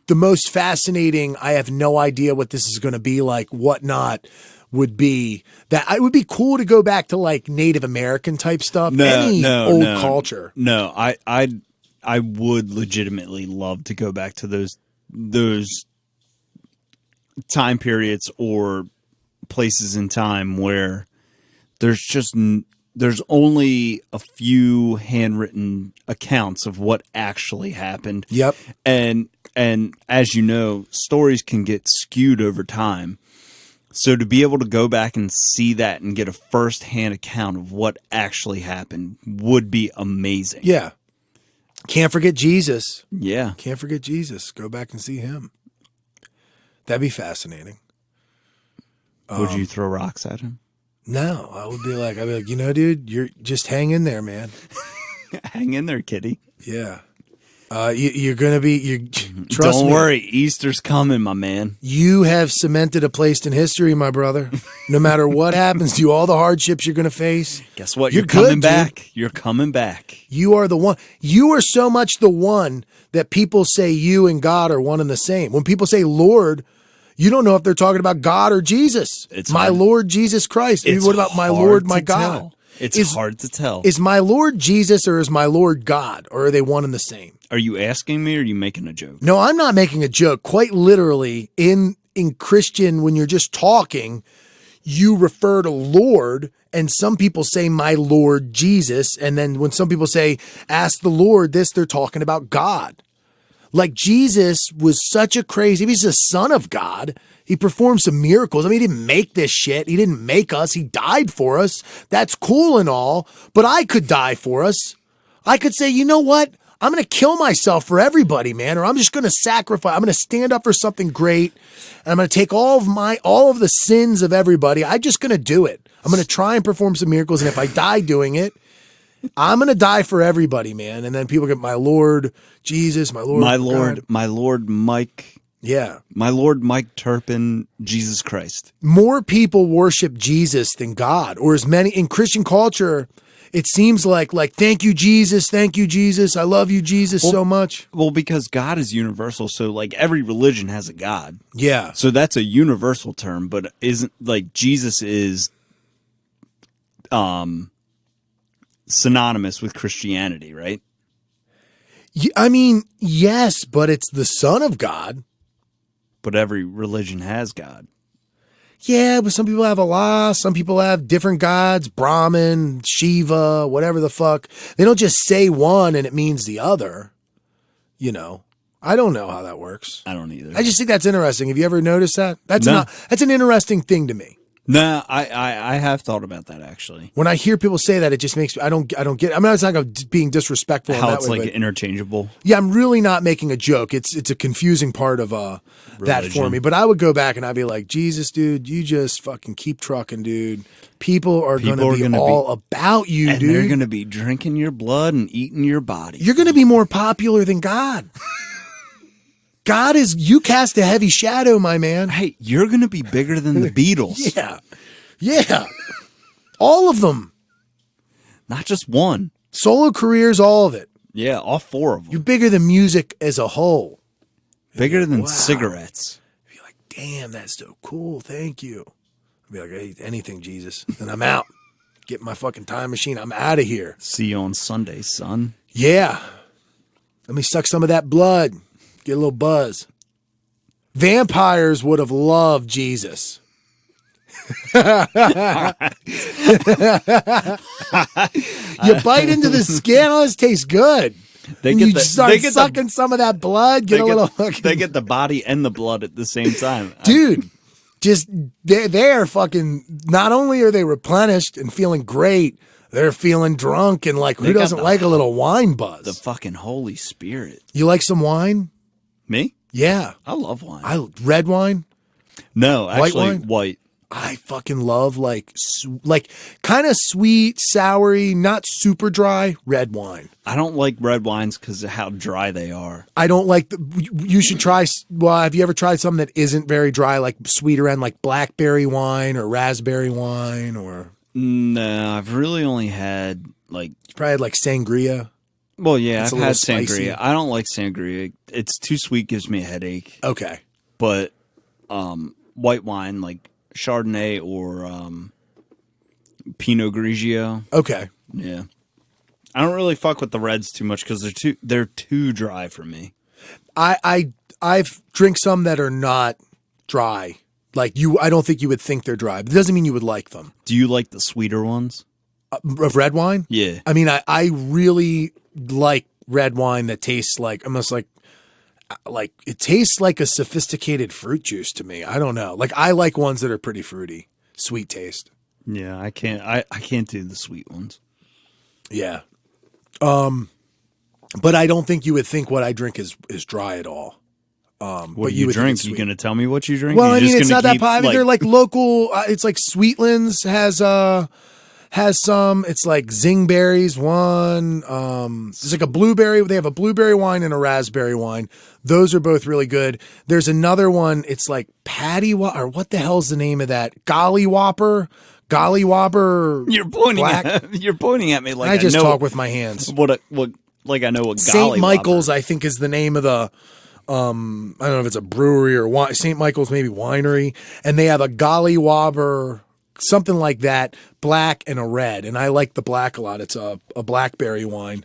the most fascinating. I have no idea what this is going to be like. Whatnot would be that it would be cool to go back to Native American type stuff. Old culture. No, I would legitimately love to go back to those time periods or places in time where there's only a few handwritten accounts of what actually happened. Yep. And as you know, stories can get skewed over time. So to be able to go back and see that and get a first-hand account of what actually happened would be amazing. Yeah. Can't forget Jesus. Yeah. Can't forget Jesus. Go back and see him. That'd be fascinating. Would you throw rocks at him? No, I'd be like, you know, dude, you're just hang in there, man. Hang in there, kitty. Yeah. You're going to be, trust me. Don't worry. Easter's coming, my man. You have cemented a place in history, my brother. No matter what happens to you, all the hardships you're going to face. Guess what? You're You're coming good, back. dude. You're coming back. You are the one. You are so much the one that people say you and God are one and the same. When people say Lord, you don't know if they're talking about God or Jesus. It's my hard. Lord Jesus Christ. I mean, It's what about my hard Lord, my to God? tell. It's hard to tell. Is my Lord Jesus or is my Lord God? Or are they one and the same? Are you asking me or are you making a joke? No, I'm not making a joke. Quite literally, in Christian, when you're just talking, you refer to Lord, and some people say my Lord Jesus, and then when some people say ask the Lord this, they're talking about God. Like Jesus was such a crazy, he's the son of God. He performed some miracles. I mean, he didn't make this shit. He didn't make us. He died for us. That's cool and all, but I could die for us. I could say, you know what? I'm going to kill myself for everybody, man, or I'm just going to sacrifice. I'm going to stand up for something great, and I'm going to take all of the sins of everybody. I'm just going to do it. I'm going to try and perform some miracles, and if I die doing it, I'm going to die for everybody, man. And then people get my Lord Jesus, my Lord, my Lord Mike. Yeah. My Lord Mike Turpin, Jesus Christ. More people worship Jesus than God, or as many in Christian culture. It seems like thank you, Jesus. Thank you, Jesus. I love you, Jesus, so much. Well, because God is universal, so like every religion has a God. Yeah. So that's a universal term, but isn't like Jesus is synonymous with Christianity, right? I mean, yes, but it's the Son of God. But every religion has God. Yeah, but some people have Allah, some people have different gods, Brahman, Shiva, whatever the fuck. They don't just say one and it means the other. You know, I don't know how that works. I don't either. I just think that's interesting. Have you ever noticed that? That's an interesting thing to me. No, I have thought about that actually. When I hear people say that, it just makes me, I don't get, I mean, it's not being disrespectful. How in it's that way, like but interchangeable. yeah, I'm really not making a joke. It's a confusing part of that for me. But I would go back and I'd be like, Jesus, dude, you just fucking keep trucking, dude. People are going to be all about you, and dude. they're going to be drinking your blood and eating your body. You're going to be more popular than God. God is, you cast a heavy shadow, my man. Hey, you're going to be bigger than the Beatles. Yeah. Yeah. All of them. Not just one. Solo careers, all of it. Yeah, all four of them. You're bigger than music as a whole. Bigger than Wow. cigarettes. I'd be like, damn, that's so cool. Thank you. I'd be like, hey, anything, Jesus. And I'm out. Get my fucking time machine. I'm out of here. See you on Sunday, son. Yeah. Let me suck some of that blood. Get a little buzz. Vampires would have loved Jesus. You bite into the skin, oh, this tastes good. You start sucking some of that blood, get a little fucking... They get the body and the blood at the same time. Dude, just they're fucking, not only are they replenished and feeling great, they're feeling drunk and like, who doesn't like a little wine buzz? The fucking Holy Spirit. You like some wine? Me? Yeah. I love wine. Red wine? No, actually, wine? white. I fucking love like kind of sweet, soury, not super dry red wine. I don't like red wines because of how dry they are. I don't like you should try. Well, have you ever tried something that isn't very dry, like sweeter end, like blackberry wine or raspberry wine or? No, I've really only had like. You probably had like sangria. Well, yeah, It's I've a had little sangria. spicy. I don't like sangria. It's too sweet, gives me a headache. Okay. But white wine like Chardonnay or Pinot Grigio. Okay. Yeah, I don't really fuck with the reds too much because they're too dry for me. I've drank some that are not dry. Like I don't think you would think they're dry. But it doesn't mean you would like them. Do you like the sweeter ones? Of red wine? Yeah. I mean, I really like red wine that tastes like almost like like it tastes like a sophisticated fruit juice to me. I don't know. Like I like ones that are pretty fruity, sweet taste. Yeah, I can't do the sweet ones. Yeah. But I don't think you would think what I drink is dry at all. What but do you would think drink? it's You sweet. going to tell me what you drink? Well, You're I mean, just it's gonna not that keep, popular. They're like local. It's like Sweetlands has some. It's like Zingberries one. There's like a blueberry. They have a blueberry wine and a raspberry wine. Those are both really good. There's another one. It's like Patty or what the hell's the name of that? Golly Whopper. You're pointing Black. you're pointing at me like I just know talk with my hands. what like I know what St. Golly Michael's, Whopper. I think, is the name of the. I don't know if it's a brewery or wine. St. Michael's maybe winery, and they have a Golly Whopper, something like that, black and a red. And I like the black a lot. It's a blackberry wine,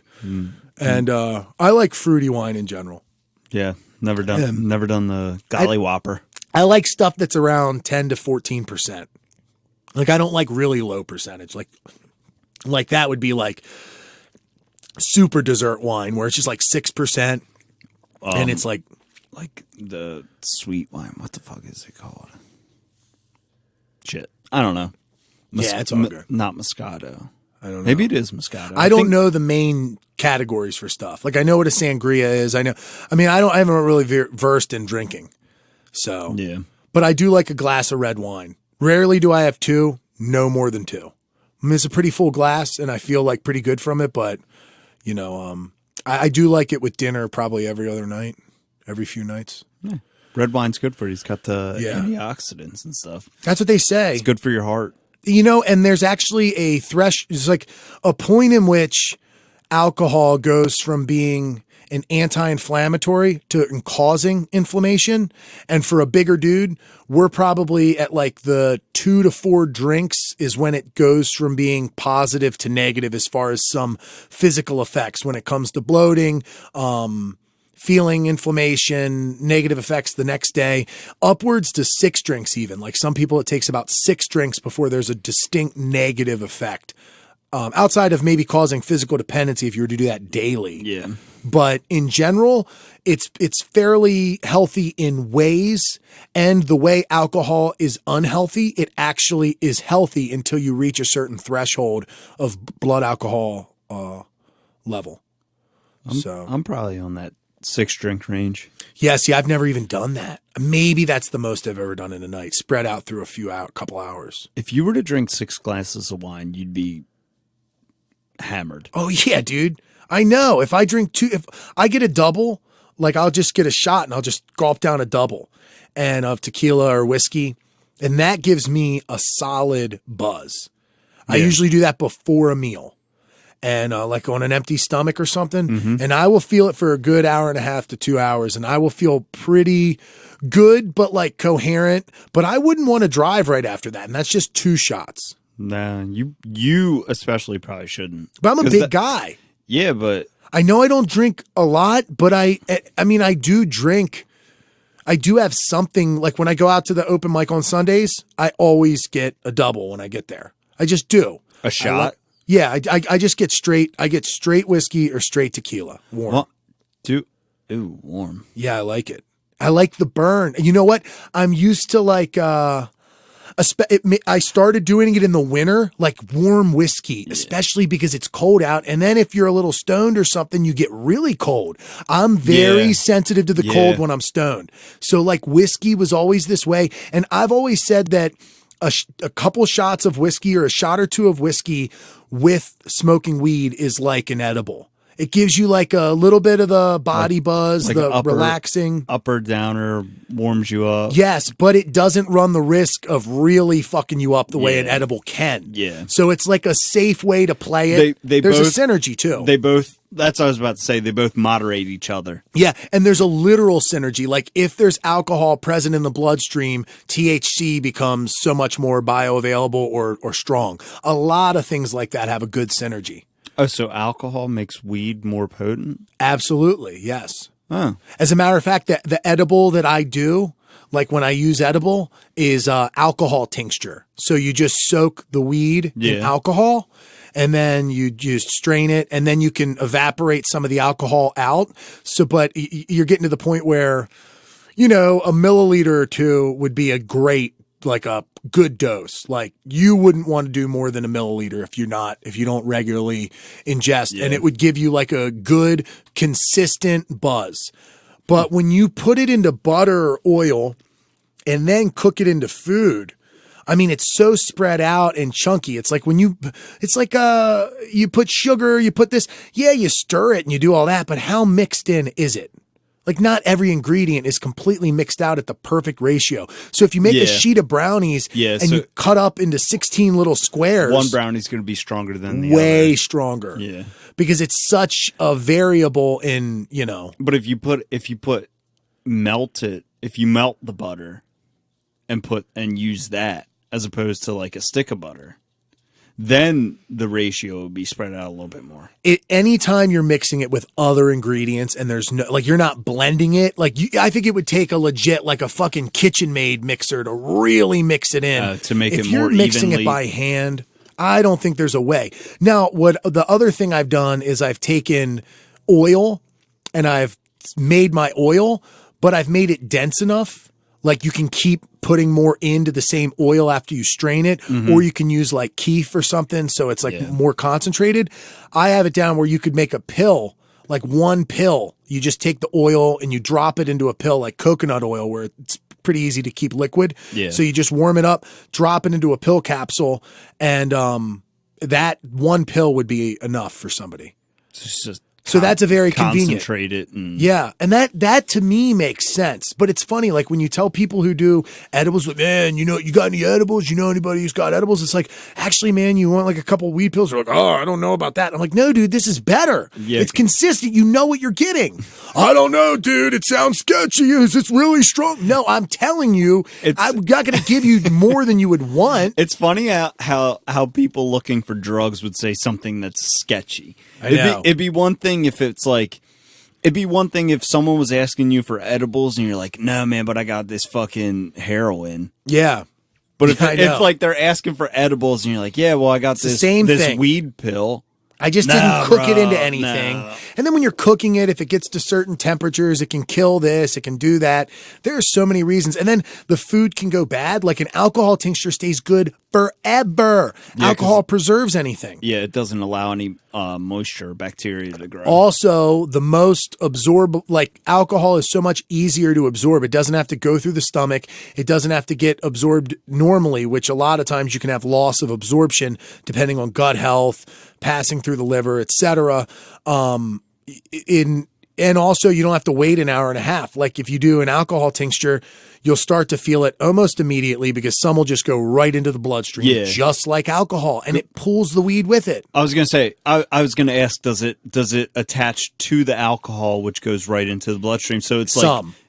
and I like fruity wine in general. Yeah, never done the Golly Whopper. I like stuff that's around 10 to 14%. Like I don't like really low percentage. Like that would be like super dessert wine where it's just like 6%, and it's like the sweet wine. What the fuck is it called? Shit, I don't know. Yeah, it's all good. Not Moscato. I don't know. Maybe it is Moscato. I don't know the main categories for stuff. Like I know what a sangria is. I haven't really versed in drinking. So Yeah. But I do like a glass of red wine. Rarely do I have two, no more than two. I mean, it's a pretty full glass and I feel like pretty good from it, but I do like it with dinner probably every other night, every few nights. Yeah. Red wine's good for you. It's got the Yeah. antioxidants and stuff. That's what they say. It's good for your heart. And there's actually it's like a point in which alcohol goes from being an anti-inflammatory to causing inflammation. And for a bigger dude, we're probably at like the 2 to 4 drinks is when it goes from being positive to negative as far as some physical effects when it comes to bloating, feeling inflammation, negative effects the next day, upwards to 6 drinks even. Like some people, it takes about 6 drinks before there's a distinct negative effect. Outside of maybe causing physical dependency if you were to do that daily. Yeah. But in general, it's fairly healthy in ways. And the way alcohol is unhealthy, it actually is healthy until you reach a certain threshold of blood alcohol level. I'm probably on that 6 drink range. Yeah, see, I've never even done that. Maybe that's the most I've ever done in a night, spread out through couple hours. If you were to drink 6 glasses of wine, you'd be hammered. Oh yeah, dude. I know. If I drink 2, if I get a double, like I'll just get a shot and I'll just gulp down a double and of tequila or whiskey. And that gives me a solid buzz. I usually do that before a meal and like on an empty stomach or something. And I will feel it for a good hour and a half to 2 hours. And I will feel pretty good, but like coherent, but I wouldn't want to drive right after that. And that's just 2 shots. Nah, you especially probably shouldn't. But I'm a big guy. Yeah, but I know I don't drink a lot, but I mean, I do drink. I do have something like when I go out to the open mic on Sundays, I always get a double when I get there. I just do. a shot. Yeah. I just get straight. I get straight whiskey or straight tequila. Warm. Well, ooh, warm. Yeah. I like it. I like the burn. You know what? I'm used to like, I started doing it in the winter, like warm whiskey, especially because it's cold out. And then if you're a little stoned or something, you get really cold. I'm very sensitive to the cold when I'm stoned. So like whiskey was always this way. And I've always said that a couple shots of whiskey or a shot or 2 of whiskey with smoking weed is like an edible. It gives you like a little bit of the body buzz, like the relaxing. Upper downer, warms you up. Yes, but it doesn't run the risk of really fucking you up the way an edible can. Yeah. So it's like a safe way to play it. There's a synergy too. That's what I was about to say. They both moderate each other. Yeah, and there's a literal synergy. Like if there's alcohol present in the bloodstream, THC becomes so much more bioavailable or strong. A lot of things like that have a good synergy. Oh, so alcohol makes weed more potent? Absolutely, yes. Oh. As a matter of fact, the edible that I do, like when I use edible, is alcohol tincture. So you just soak the weed in alcohol, and then you just strain it, and then you can evaporate some of the alcohol out. So, but you're getting to the point where, you know, a milliliter or two would be a great, like a good dose. Like you wouldn't want to do more than a milliliter if you don't regularly ingest, and it would give you like a good, consistent buzz. But when you put it into butter or oil and then cook it into food, I mean, it's so spread out and chunky. It's like you put sugar, you put this, you stir it and you do all that, but how mixed in is it? Like not every ingredient is completely mixed out at the perfect ratio. So if you make a sheet of brownies and you cut up into 16 little squares, one brownie's going to be stronger than the other. Way stronger. Yeah. Because it's such a variable in, you know. But if you melt the butter and use that as opposed to like a stick of butter, then the ratio would be spread out a little bit more. Anytime you're mixing it with other ingredients and there's no, like you're not blending it, like I think it would take a legit, like a fucking KitchenMaid mixer to really mix it in. To make it more If you're mixing evenly. it by hand, I don't think there's a way. Now, what the other thing I've done is I've taken oil and I've made my oil, but I've made it dense enough. Like you can keep putting more into the same oil after you strain it, or you can use like keef or something. So it's like more concentrated. I have it down where you could make a pill, like one pill. You just take the oil and you drop it into a pill like coconut oil where it's pretty easy to keep liquid. Yeah. So you just warm it up, drop it into a pill capsule, and that one pill would be enough for somebody. It's just So that's a very convenient. Concentrate it. Yeah, and that to me makes sense. But it's funny, like when you tell people who do edibles, like, man, you got any edibles? You know anybody who's got edibles? It's like, actually, man, you want like a couple weed pills? They're like, oh, I don't know about that. I'm like, no, dude, this is better. Yeah. It's consistent. You know what you're getting. I don't know, dude. It sounds sketchy. Is it really strong? No, I'm telling you, I'm not going to give you more than you would want. It's funny how people looking for drugs would say something that's sketchy. It'd be one thing if it's like, it'd be one thing if someone was asking you for edibles and you're like, no, man, but I got this fucking heroin. Yeah. But if like they're asking for edibles and you're like, yeah, well, I got this thing. weed pill. I just didn't cook it into anything. No. And then when you're cooking it, if it gets to certain temperatures, it can kill this, it can do that. There are so many reasons. And then the food can go bad. Like an alcohol tincture stays good forever. Yeah, alcohol preserves anything. Yeah, it doesn't allow any moisture or bacteria to grow. Also, the most like alcohol is so much easier to absorb. It doesn't have to go through the stomach. It doesn't have to get absorbed normally, which a lot of times you can have loss of absorption depending on gut health, passing through the liver, etc. And also you don't have to wait an hour and a half. Like if you do an alcohol tincture, you'll start to feel it almost immediately because some will just go right into the bloodstream, just like alcohol, and it pulls the weed with it. I was going to say, I was going to ask, does it attach to the alcohol, which goes right into the bloodstream? So it's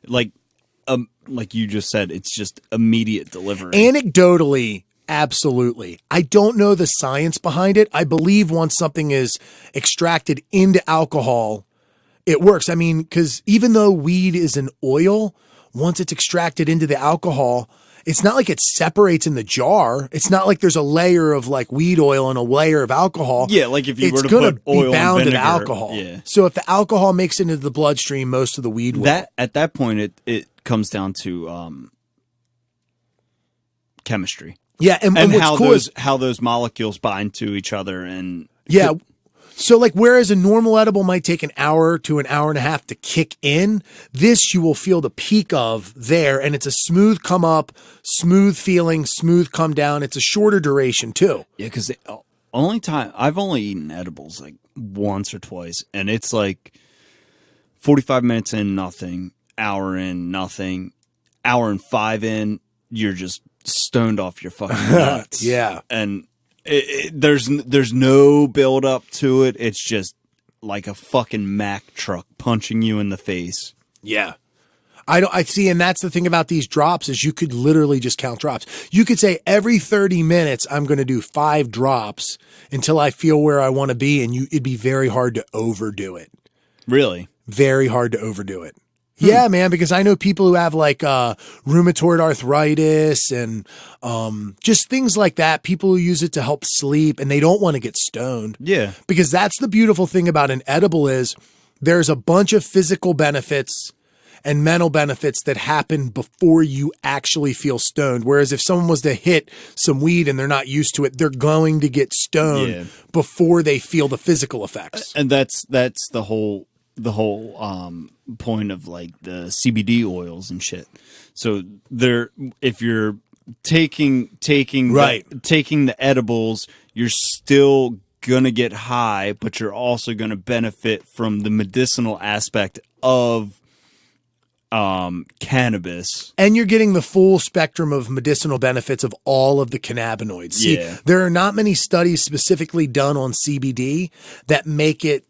like you just said, it's just immediate delivery. Anecdotally, absolutely. I don't know the science behind it. I believe once something is extracted into alcohol, it works. I mean, because even though weed is an oil, once it's extracted into the alcohol, it's not like it separates in the jar. It's not like there's a layer of like weed oil and a layer of alcohol. Yeah, like if you were to put oil and vinegar. It's going to be bound to the alcohol. Yeah. So if the alcohol makes it into the bloodstream, most of the weed will. At that point, it comes down to chemistry. Yeah, and what's how those molecules bind to each other and So like whereas a normal edible might take an hour to an hour and a half to kick in, this you will feel the peak of there, and it's a smooth come up, smooth feeling, smooth come down. It's a shorter duration too. Yeah, because only time I've only eaten edibles like once or twice, and it's like 45 minutes in, nothing, hour in, nothing, hour and 5 in, you're just stoned off your fucking nuts. Yeah. And there's no build up to it. It's just like a fucking Mack truck punching you in the face. Yeah. I see, and that's the thing about these drops is you could literally just count drops. You could say every 30 minutes I'm going to do 5 drops until I feel where I want to be, and it'd be very hard to overdo it. Really? Very hard to overdo it. Yeah, man, because I know people who have like rheumatoid arthritis and just things like that. People who use it to help sleep and they don't want to get stoned. Yeah. Because that's the beautiful thing about an edible is there's a bunch of physical benefits and mental benefits that happen before you actually feel stoned. Whereas if someone was to hit some weed and they're not used to it, they're going to get stoned before they feel the physical effects. And that's the whole point of like the CBD oils and shit. So if you're taking the edibles, you're still gonna get high, but you're also gonna benefit from the medicinal aspect of cannabis. And you're getting the full spectrum of medicinal benefits of all of the cannabinoids. See, there are not many studies specifically done on CBD that make it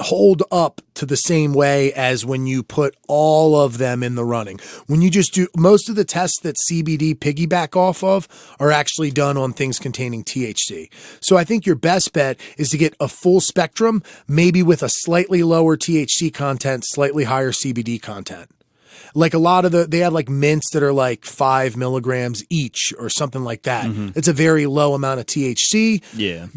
hold up to the same way as when you put all of them in the running. When you just do most of the tests that CBD piggyback off of are actually done on things containing THC. So I think your best bet is to get a full spectrum, maybe with a slightly lower THC content, slightly higher CBD content. Like a lot of they have like mints that are like 5 milligrams each or something like that. It's a very low amount of THC,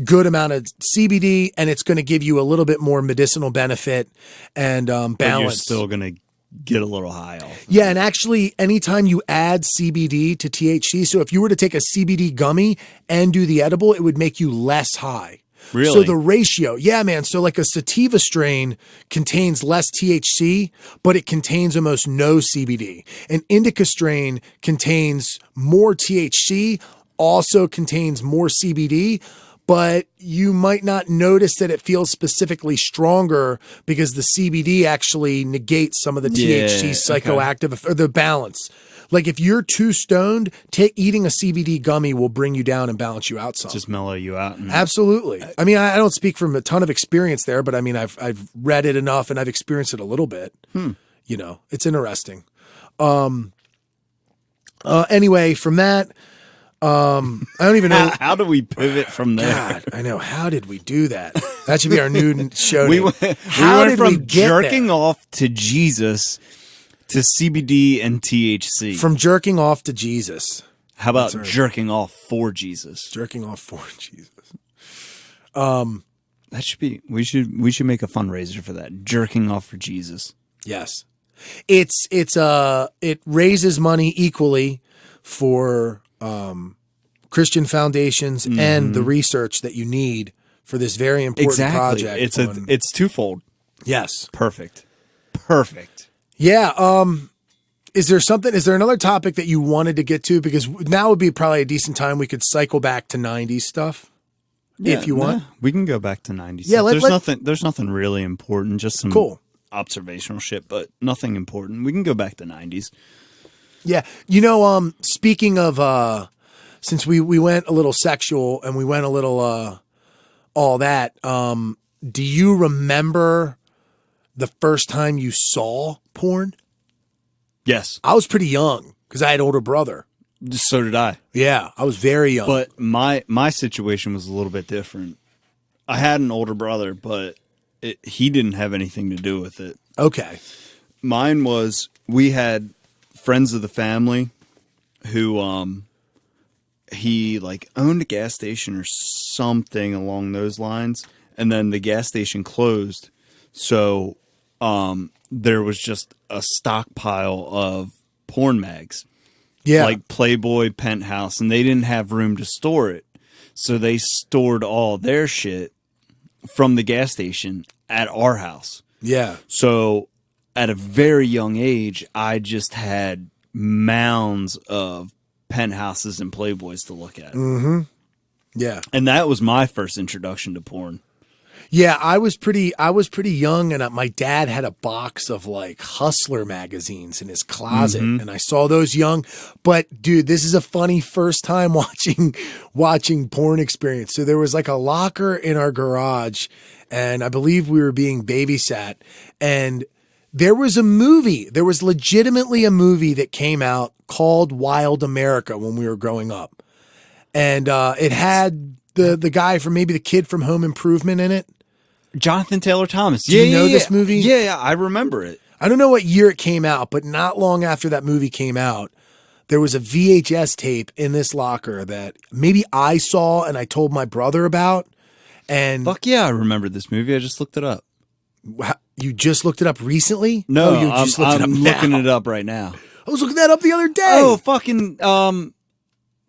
good amount of CBD, and it's going to give you a little bit more medicinal benefit and balance. But you're still going to get a little high off. Yeah, and actually, anytime you add CBD to THC, so if you were to take a CBD gummy and do the edible, it would make you less high. Really? So the ratio, yeah, man. So like a sativa strain contains less THC, but it contains almost no CBD. An indica strain contains more THC, also contains more CBD, but you might not notice that it feels specifically stronger because the CBD actually negates some of the THC psychoactive or the balance. Like if you're too stoned, eating a CBD gummy will bring you down and balance you out some. Just mellow you out. Absolutely. I mean, I don't speak from a ton of experience there, but I mean, I've read it enough and I've experienced it a little bit. You know, it's interesting. Anyway, from that, I don't even know. How do we pivot from there? God, I know. How did we do that? That should be our new show. We went from jerking off to Jesus to CBD and THC. From jerking off to Jesus. How about jerking off for Jesus? Jerking off for Jesus. That should be. We should make a fundraiser for that. Jerking off for Jesus. Yes, it raises money equally for Christian foundations and the research that you need for this very important project. It's twofold. Yes, perfect. Yeah. Is there another topic that you wanted to get to? Because now would be probably a decent time we could cycle back to 90s stuff. If you want. We can go back to 90s. Yeah, there's nothing really important, just some observational shit, but nothing important. We can go back to 90s. Yeah. You know, speaking of since we went a little sexual and we went a little all that, do you remember the first time you saw porn? Yes. I was pretty young because I had an older brother. So did I. Yeah, I was very young. But my situation was a little bit different. I had an older brother, but he didn't have anything to do with it. Okay. Mine was, we had friends of the family who he like owned a gas station or something along those lines, and then the gas station closed. So there was just a stockpile of porn mags. Yeah. Like Playboy, Penthouse, and they didn't have room to store it. So they stored all their shit from the gas station at our house. Yeah. So at a very young age, I just had mounds of Penthouses and Playboys to look at. Mm-hmm. Yeah. And that was my first introduction to porn. Yeah, I was pretty young, and my dad had a box of like Hustler magazines in his closet, and I saw those young. But dude, this is a funny first time watching porn experience. So there was like a locker in our garage, and I believe we were being babysat, and there was a movie. There was legitimately a movie that came out called Wild America when we were growing up, and it had the guy from maybe the kid from Home Improvement in it. Jonathan Taylor Thomas. Do you know this movie? Yeah, I remember it. I don't know what year it came out, but not long after that movie came out, there was a VHS tape in this locker that maybe I saw and I told my brother about. And Fuck yeah, I remember this movie. I just looked it up. you just looked it up recently? No, you just looked it up I'm now. looking it up right now. I was looking that up the other day. Oh, fucking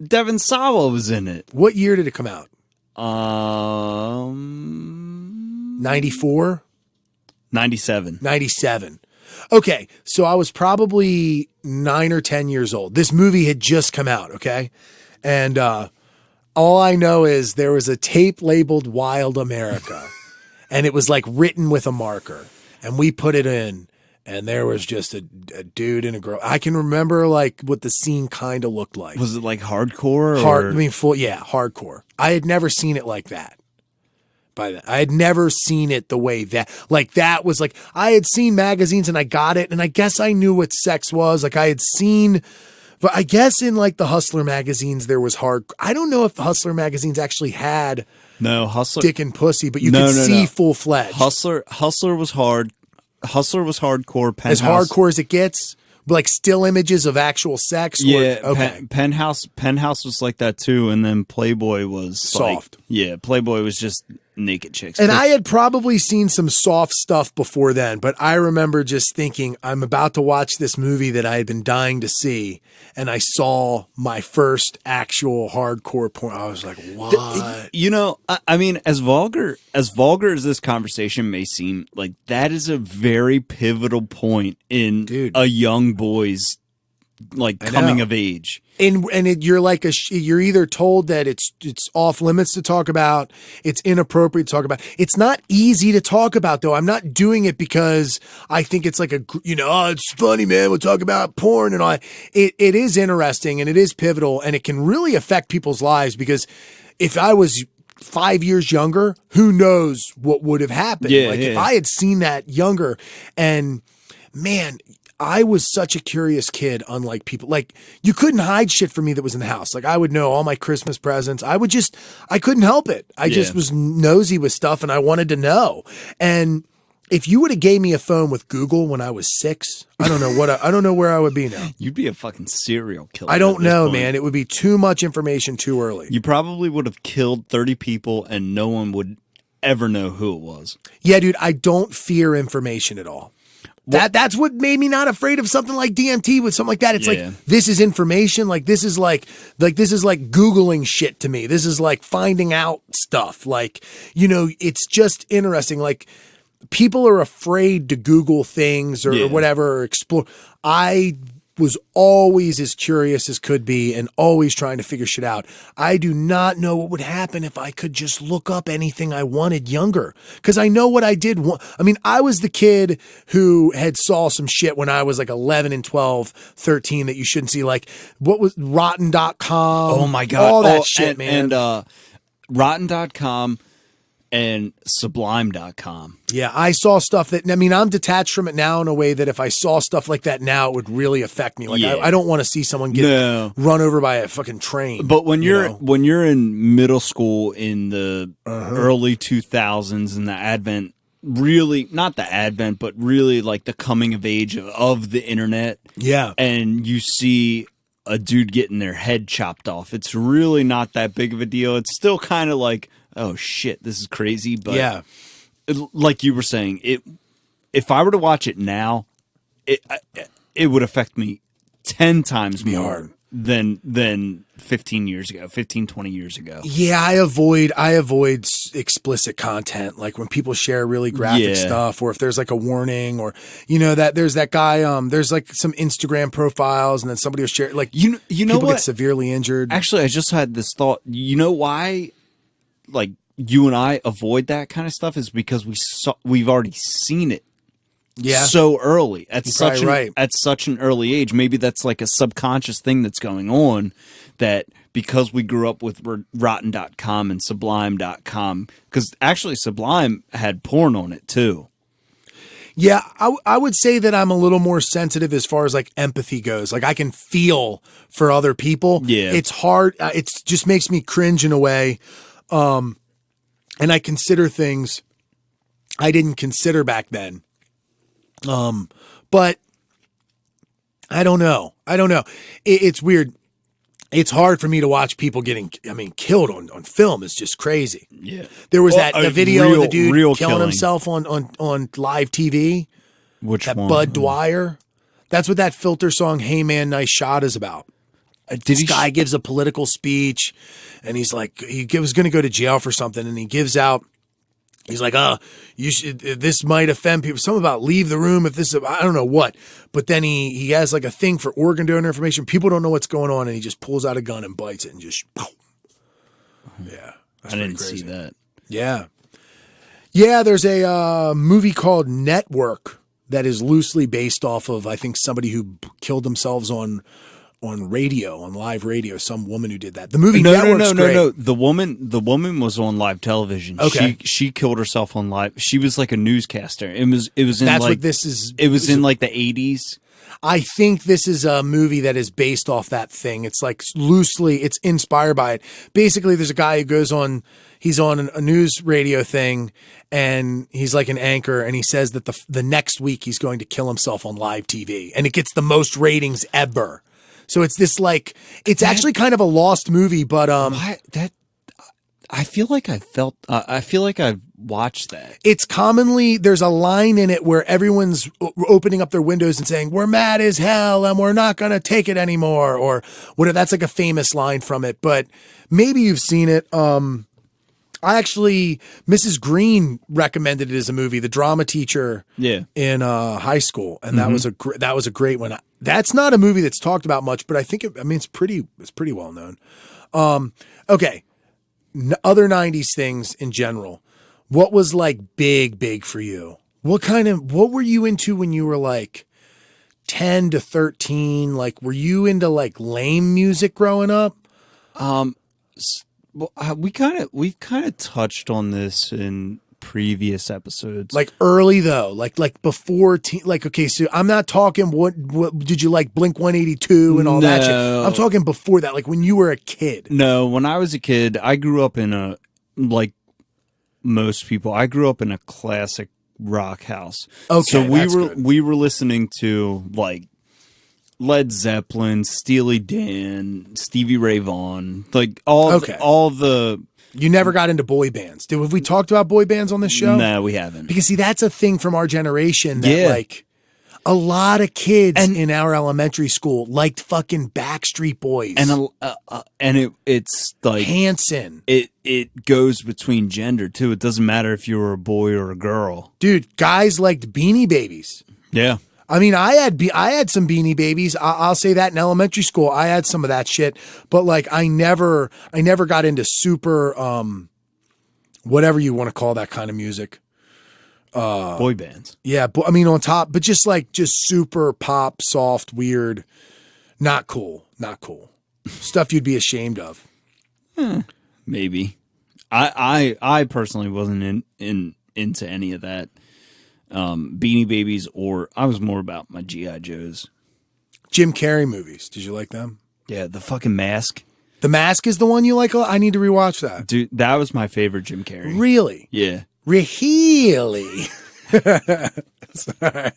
Devon Sawa was in it. What year did it come out? 94? 97. 97. Okay, so I was probably 9 or 10 years old. This movie had just come out, okay? And all I know is there was a tape labeled Wild America, and it was like written with a marker, and we put it in, and there was just a dude and a girl. I can remember like what the scene kind of looked like. Was it like hardcore? Hardcore. I had never seen it like that. By that, I had never seen it the way that, like that was like, I had seen magazines and I got it, and I guess I knew what sex was. Like I had seen, but I guess in like the Hustler magazines there was hard. I don't know if the Hustler magazines actually had Hustler dick and pussy, but you could see full fledged. Hustler was hard. Hustler was hardcore. As hardcore as it gets. Like still images of actual sex? Okay. Penthouse was like that too, and then Playboy was soft. Playboy was just naked chicks. And I had probably seen some soft stuff before then, but I remember just thinking, I'm about to watch this movie that I had been dying to see, and I saw my first actual hardcore porn. I was like, what? I mean, as vulgar as this conversation may seem, like that is a very pivotal point in a young boy's like coming of age. You're like you're either told that it's off limits to talk about, it's inappropriate to talk about. It's not easy to talk about though. I'm not doing it because I think it's like it's funny, man. We'll talk about porn and all. It is interesting and it is pivotal and it can really affect people's lives, because if I was 5 years younger, who knows what would have happened? If I had seen that younger, and man, I was such a curious kid, unlike people. Like, you couldn't hide shit from me that was in the house. Like, I would know all my Christmas presents. I couldn't help it. I just was nosy with stuff, and I wanted to know. And if you would have gave me a phone with Google when I was 6, I don't know where I would be now. You'd be a fucking serial killer. I don't know, man. It would be too much information too early. You probably would have killed 30 people, and no one would ever know who it was. Yeah, dude, I don't fear information at all. That's what made me not afraid of something like DMT with something like that. It's like, this is information. Like, this is like Googling shit to me. This is like finding out stuff. Like, it's just interesting. Like, people are afraid to Google things or whatever, or explore. I was always as curious as could be and always trying to figure shit out. I do not know what would happen if I could just look up anything I wanted younger, because I know what I did. I mean, I was the kid who had saw some shit when I was like 11 and 12, 13 that you shouldn't see. Like, what was Rotten.com? Oh my God. All that shit, man. And Rotten.com and Sublime.com. Yeah, I saw stuff that, I mean, I'm detached from it now in a way that if I saw stuff like that now, it would really affect me. Like, I don't want to see someone get run over by a fucking train. But when you're in middle school in the early 2000s and the advent, really, not the advent, but really like the coming of age of the internet. Yeah. And you see a dude getting their head chopped off. It's really not that big of a deal. It's still kind of like, oh shit, this is crazy. But like you were saying, if I were to watch it now, it would affect me 10 times more than 15 years ago, 15, 20 years ago. Yeah, I avoid explicit content. Like when people share really graphic stuff, or if there's like a warning, or that there's that guy, there's like some Instagram profiles, and then somebody will share, like you know people get severely injured. Actually, I just had this thought. You know why? Like you and I avoid that kind of stuff is because we've already seen it so early at such an early age. Maybe that's like a subconscious thing that's going on, that because we grew up with Rotten.com and Sublime.com, because actually Sublime had porn on it too. Yeah, I would say that I'm a little more sensitive as far as like empathy goes. Like I can feel for other people. Yeah. It's hard. It just makes me cringe in a way. And I consider things I didn't consider back then. But I don't know. It's weird. It's hard for me to watch people getting, killed on film. It's just crazy. Yeah. There was the video of the dude killing killing. himself on live TV. Which That one? Bud Dwyer. That's what that Filter song, Hey Man, Nice Shot is about. This guy gives a political speech, and he's like, he was going to go to jail for something, and he gives out, he's like, this might offend people. Something about leave the room if this is, I don't know what. But then he has like a thing for organ donor information. People don't know what's going on, and he just pulls out a gun and bites it and just, boom. Yeah. I didn't see that. Yeah. Yeah, there's a movie called Network that is loosely based off of, I think, somebody who killed themselves on radio, on live radio, some woman who did that. The movie Network's great. No. The woman was on live television. Okay. She killed herself on live. She was like a newscaster. It was in That's like what this is. It was in like the 80s. I think this is a movie that is based off that thing. It's like loosely, it's inspired by it. Basically, there's a guy who goes on, he's on a news radio thing, and he's like an anchor, and he says that the next week he's going to kill himself on live TV, and it gets the most ratings ever. So it's this like, it's actually kind of a lost movie, but I feel like I've watched that. it's commonly, there's a line in it where everyone's opening up their windows and saying, we're mad as hell and we're not going to take it anymore, or whatever. That's like a famous line from it, but maybe you've seen it. Mrs. Green recommended it as a movie, the drama teacher in high school. And that was a great one. That's not a movie that's talked about much, but I think it's pretty well known. Okay. Other 90s things in general. What was like big for you? What were you into when you were like 10 to 13? Like, were you into like lame music growing up? Well, we've kind of touched on this in previous episodes. Like early though, like before like, okay, so I'm not talking what did you like Blink 182 and all that shit. I'm talking before that, like when you were a kid. No, when I was a kid, I grew up in like most people, I grew up in a classic rock house. Okay, so good. we were listening to like Led Zeppelin, Steely Dan, Stevie Ray Vaughan, like all the. You never got into boy bands. Have we talked about boy bands on this show? No, we haven't. Because see, that's a thing from our generation that like a lot of kids in our elementary school liked fucking Backstreet Boys and it's like Hanson. It goes between gender too. It doesn't matter if you were a boy or a girl. Dude, guys liked Beanie Babies. Yeah. I mean, I had some Beanie Babies. I'll say that in elementary school, I had some of that shit. But like, I never got into super, whatever you want to call that kind of music. Boy bands. Yeah, on top, but just super pop, soft, weird, not cool stuff you'd be ashamed of. Maybe. I personally wasn't into any of that. Beanie Babies, or I was more about my G.I. Joes. Jim Carrey movies. Did you like them? Yeah, The fucking Mask. The Mask is the one you like? I need to rewatch that. Dude, that was my favorite Jim Carrey. Really? Yeah. Really? Sorry.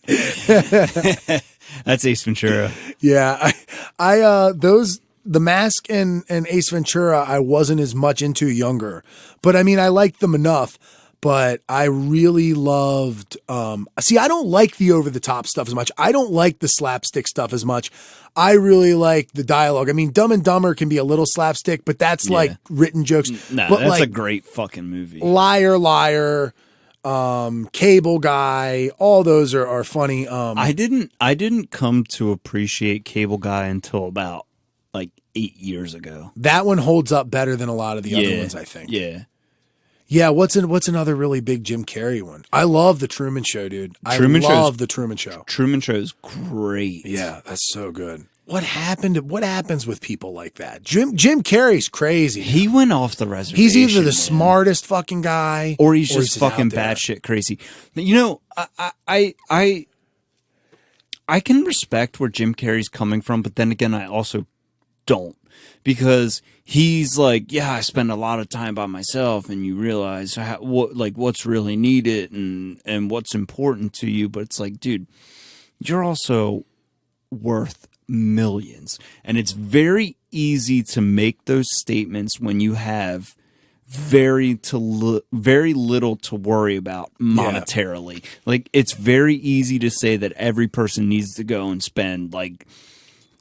That's Ace Ventura. Yeah. The Mask and Ace Ventura, I wasn't as much into younger. But I mean, I liked them enough. But I really loved, I don't like the over-the-top stuff as much. I don't like the slapstick stuff as much. I really like the dialogue. I mean, Dumb and Dumber can be a little slapstick, but that's like written jokes. No, but that's like, a great fucking movie. Liar, Liar, Cable Guy, all those are funny. I didn't come to appreciate Cable Guy until about like 8 years ago. That one holds up better than a lot of the other ones, I think. Yeah. Yeah, what's another really big Jim Carrey one? I love The Truman Show, dude. I love The Truman Show. Truman Show is great. Yeah, that's so good. What happens with people like that? Jim Carrey's crazy. He went off the reservation. He's either the smartest fucking guy, or he's just fucking batshit crazy. You know, I can respect where Jim Carrey's coming from, but then again, I also don't, because he's like, yeah, I spend a lot of time by myself, and you realize what's really needed and what's important to you. But it's like, dude, you're also worth millions. And it's very easy to make those statements when you have very little to worry about monetarily. Yeah. Like, it's very easy to say that every person needs to go and spend like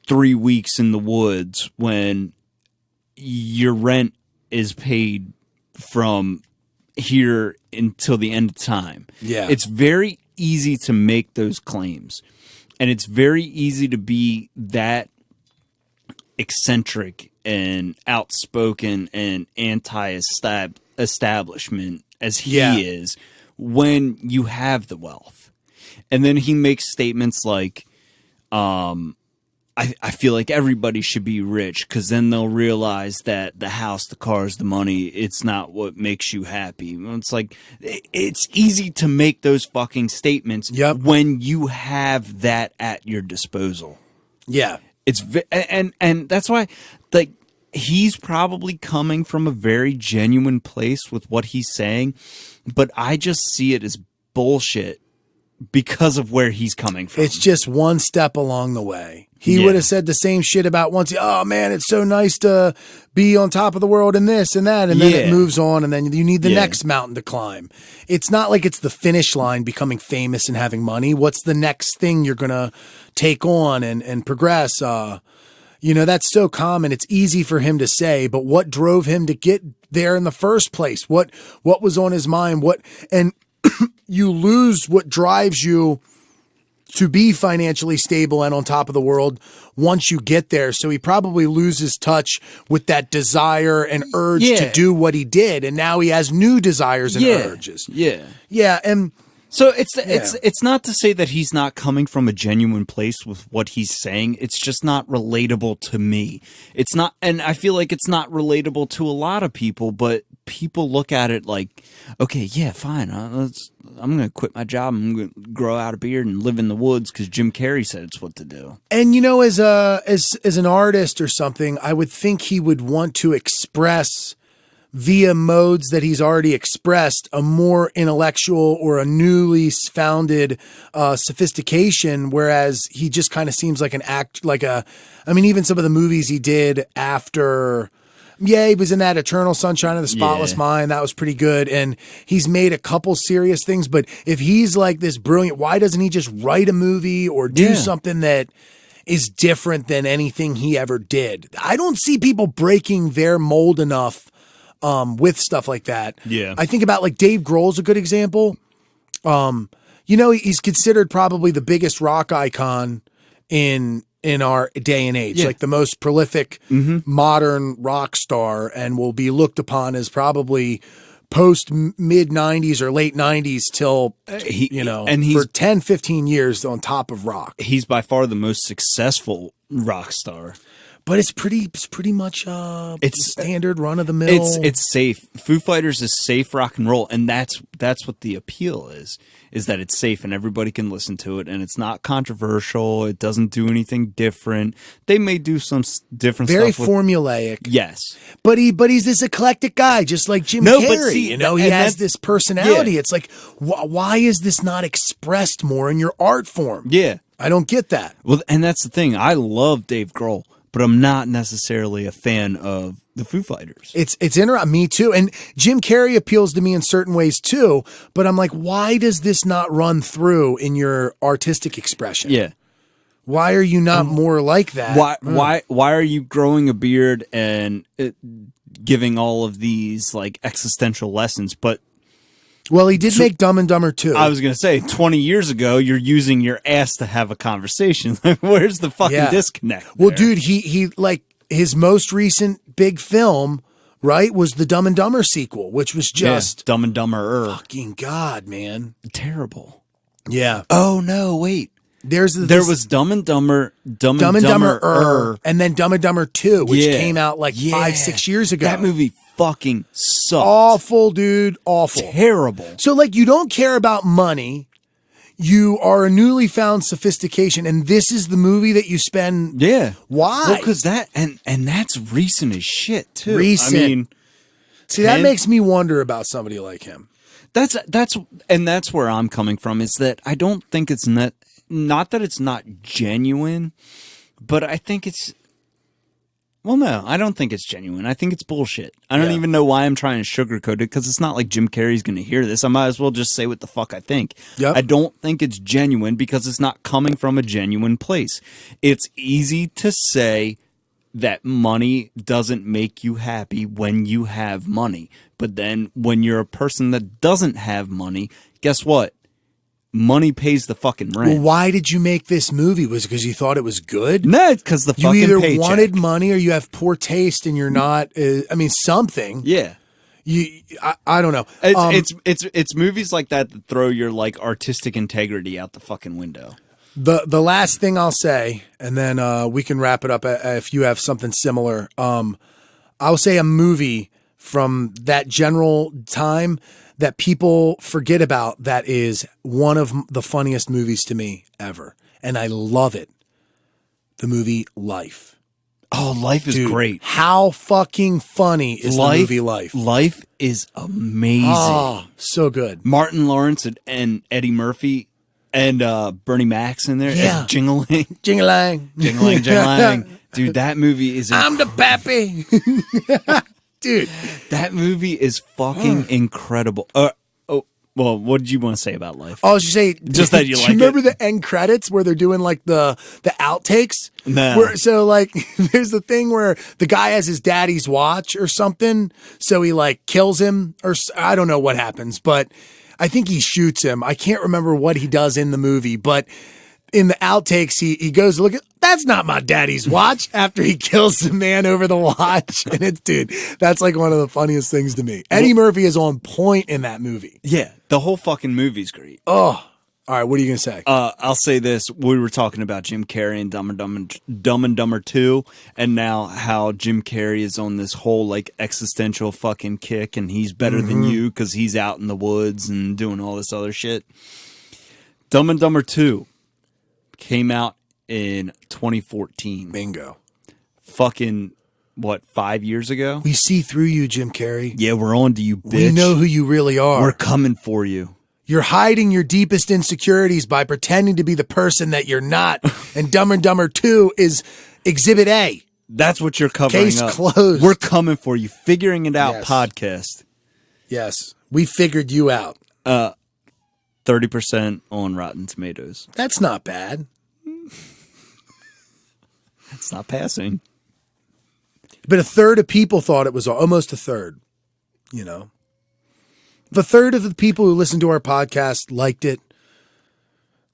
3 weeks in the woods when your rent is paid from here until the end of time. Yeah. It's very easy to make those claims. And it's very easy to be that eccentric and outspoken and anti-establishment as he is when you have the wealth. And then he makes statements like, I feel like everybody should be rich because then they'll realize that the house, the cars, the money, it's not what makes you happy. It's like, it's easy to make those fucking statements when you have that at your disposal. Yeah. And that's why, like, he's probably coming from a very genuine place with what he's saying, but I just see it as bullshit because of where he's coming from. It's just one step along the way. He would have said the same shit about once, oh man, it's so nice to be on top of the world and this and that. And then it moves on and then you need the next mountain to climb. It's not like it's the finish line becoming famous and having money. What's the next thing you're going to take on and progress? You know, that's so common. It's easy for him to say, but what drove him to get there in the first place? What was on his mind? And you lose what drives you to be financially stable and on top of the world once you get there. So he probably loses touch with that desire and urge to do what he did. And now he has new desires and urges. Yeah. Yeah. And so it's not to say that he's not coming from a genuine place with what he's saying. It's just not relatable to me. It's not, and I feel like it's not relatable to a lot of people, but people look at it like, okay, yeah, fine. I'm going to quit my job. I'm going to grow out a beard and live in the woods because Jim Carrey said it's what to do. And, you know, as an artist or something, I would think he would want to express via modes that he's already expressed a more intellectual or a newly founded sophistication, whereas he just kind of seems like even some of the movies he did after, he was in that Eternal Sunshine of the Spotless Mind. That was pretty good. And he's made a couple serious things, but if he's like this brilliant, why doesn't he just write a movie or do something that is different than anything he ever did? I don't see people breaking their mold enough with stuff like that. Yeah. I think about like Dave Grohl's a good example. You know, he's considered probably the biggest rock icon in our day and age, like the most prolific modern rock star, and will be looked upon as probably post mid 90s or late 90s till, and for 10, 15 years on top of rock. He's by far the most successful rock star. But it's pretty much it's standard run of the mill. It's safe. Foo Fighters is safe rock and roll, and that's what the appeal is that it's safe and everybody can listen to it, and it's not controversial. It doesn't do anything different. They may do some different very stuff. Very formulaic. Yes, but he's this eclectic guy, just like Jim Carrey. But see, he has this personality. It's like, why is this not expressed more in your art form? Yeah, I don't get that. Well, and that's the thing. I love Dave Grohl, but I'm not necessarily a fan of the Foo Fighters. It's interesting. Me too. And Jim Carrey appeals to me in certain ways too, but I'm like, why does this not run through in your artistic expression? Yeah. Why are you not more like that? Why are you growing a beard and giving all of these like existential lessons? But well, he did make Dumb and Dumber 2. I was going to say, 20 years ago, you're using your ass to have a conversation. Where's the fucking disconnect? Well, dude, he like his most recent big film, right, was the Dumb and Dumber sequel, which was just Dumb and Dumber. Fucking God, man. Terrible. Yeah. Oh, no, wait. There was Dumb and Dumber, Dumb and Dumber, and then Dumb and Dumber 2, which came out like 5-6 years ago. That movie fucking sucked. Awful, dude. Awful. Terrible. So, like, you don't care about money. You are a newly found sophistication, and this is the movie that you spend. Yeah. Why? Well, because and that's recent as shit, too. Recent. I mean, see, that makes me wonder about somebody like him. That's where I'm coming from, is that I don't think it's not that it's not genuine, but I think it's. Well, no, I don't think it's genuine. I think it's bullshit. I don't even know why I'm trying to sugarcoat it, because it's not like Jim Carrey's going to hear this. I might as well just say what the fuck I think. Yep. I don't think it's genuine because it's not coming from a genuine place. It's easy to say that money doesn't make you happy when you have money. But then when you're a person that doesn't have money, guess what? Money pays the fucking rent. Well, why did you make this movie? Was it because you thought it was good? No, because the You fucking either paycheck. wanted money or you have poor taste and you're not. Something. Yeah. I don't know. It's movies like that throw your like artistic integrity out the fucking window. The last thing I'll say, and then we can wrap it up if you have something similar. I'll say a movie from that general time that people forget about that is one of the funniest movies to me ever. And I love it. The movie Life. Oh, Life is Dude, great. How fucking funny is the movie Life? Life is amazing. Oh, so good. Martin Lawrence and Eddie Murphy and Bernie Mac's in there. Yeah. As Jingling. Jing-a-lang. Jingling, jingling. Dude, that movie is I'm the pappy. Dude. that movie is fucking incredible. Well, what did you want to say about Life? Oh, I was just say, Just that you do like you remember it? the end credits where they're doing like the outtakes? No. So like, there's the thing where the guy has his daddy's watch or something, so he like kills him, or I don't know what happens, but I think he shoots him. I can't remember what he does in the movie, but in the outtakes, he goes, look at, that's not my daddy's watch, after he kills the man over the watch. And it's, dude, that's like one of the funniest things to me. Eddie Murphy is on point in that movie. Yeah, the whole fucking movie's great. Oh, all right. What are you going to say? I'll say this. We were talking about Jim Carrey and Dumb and Dumber 2, and now how Jim Carrey is on this whole like existential fucking kick, and he's better than you because he's out in the woods and doing all this other shit. Dumb and Dumber 2 came out in 2014. Bingo. Fucking, what, 5 years ago? We see through you, Jim Carrey. Yeah, we're on to you, bitch. We know who you really are. We're coming for you. You're hiding your deepest insecurities by pretending to be the person that you're not. And Dumb and Dumber 2 is Exhibit A. That's what you're covering Case up. closed. We're coming for you. Figuring it out Yes. podcast. Yes. We figured you out. 30% on Rotten Tomatoes. That's not bad. It's not passing. But a third of people thought it was almost a third, you know. If a third of the people who listened to our podcast liked it,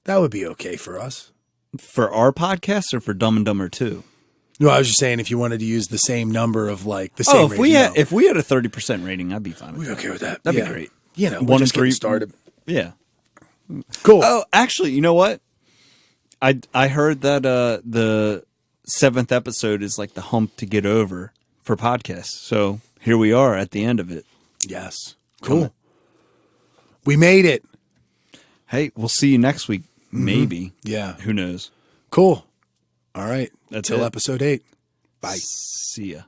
that would be okay for us. For our podcast or for Dumb and Dumber 2? No, I was just saying if you wanted to use the same number of like the same Oh, if we rating, had no. if we had a 30% rating, I'd be fine with We'd be that. okay with that. That'd Yeah. be great. You know, we're 1 just and 3 getting started. Yeah. Cool. Oh, actually, you know what? I heard that the 7th episode is like the hump to get over for podcasts. So here we are at the end of it. Yes. Cool. We made it. Hey, we'll see you next week. Maybe. Yeah. Who knows? Cool. All right. That's Till it. episode 8. Bye. See ya.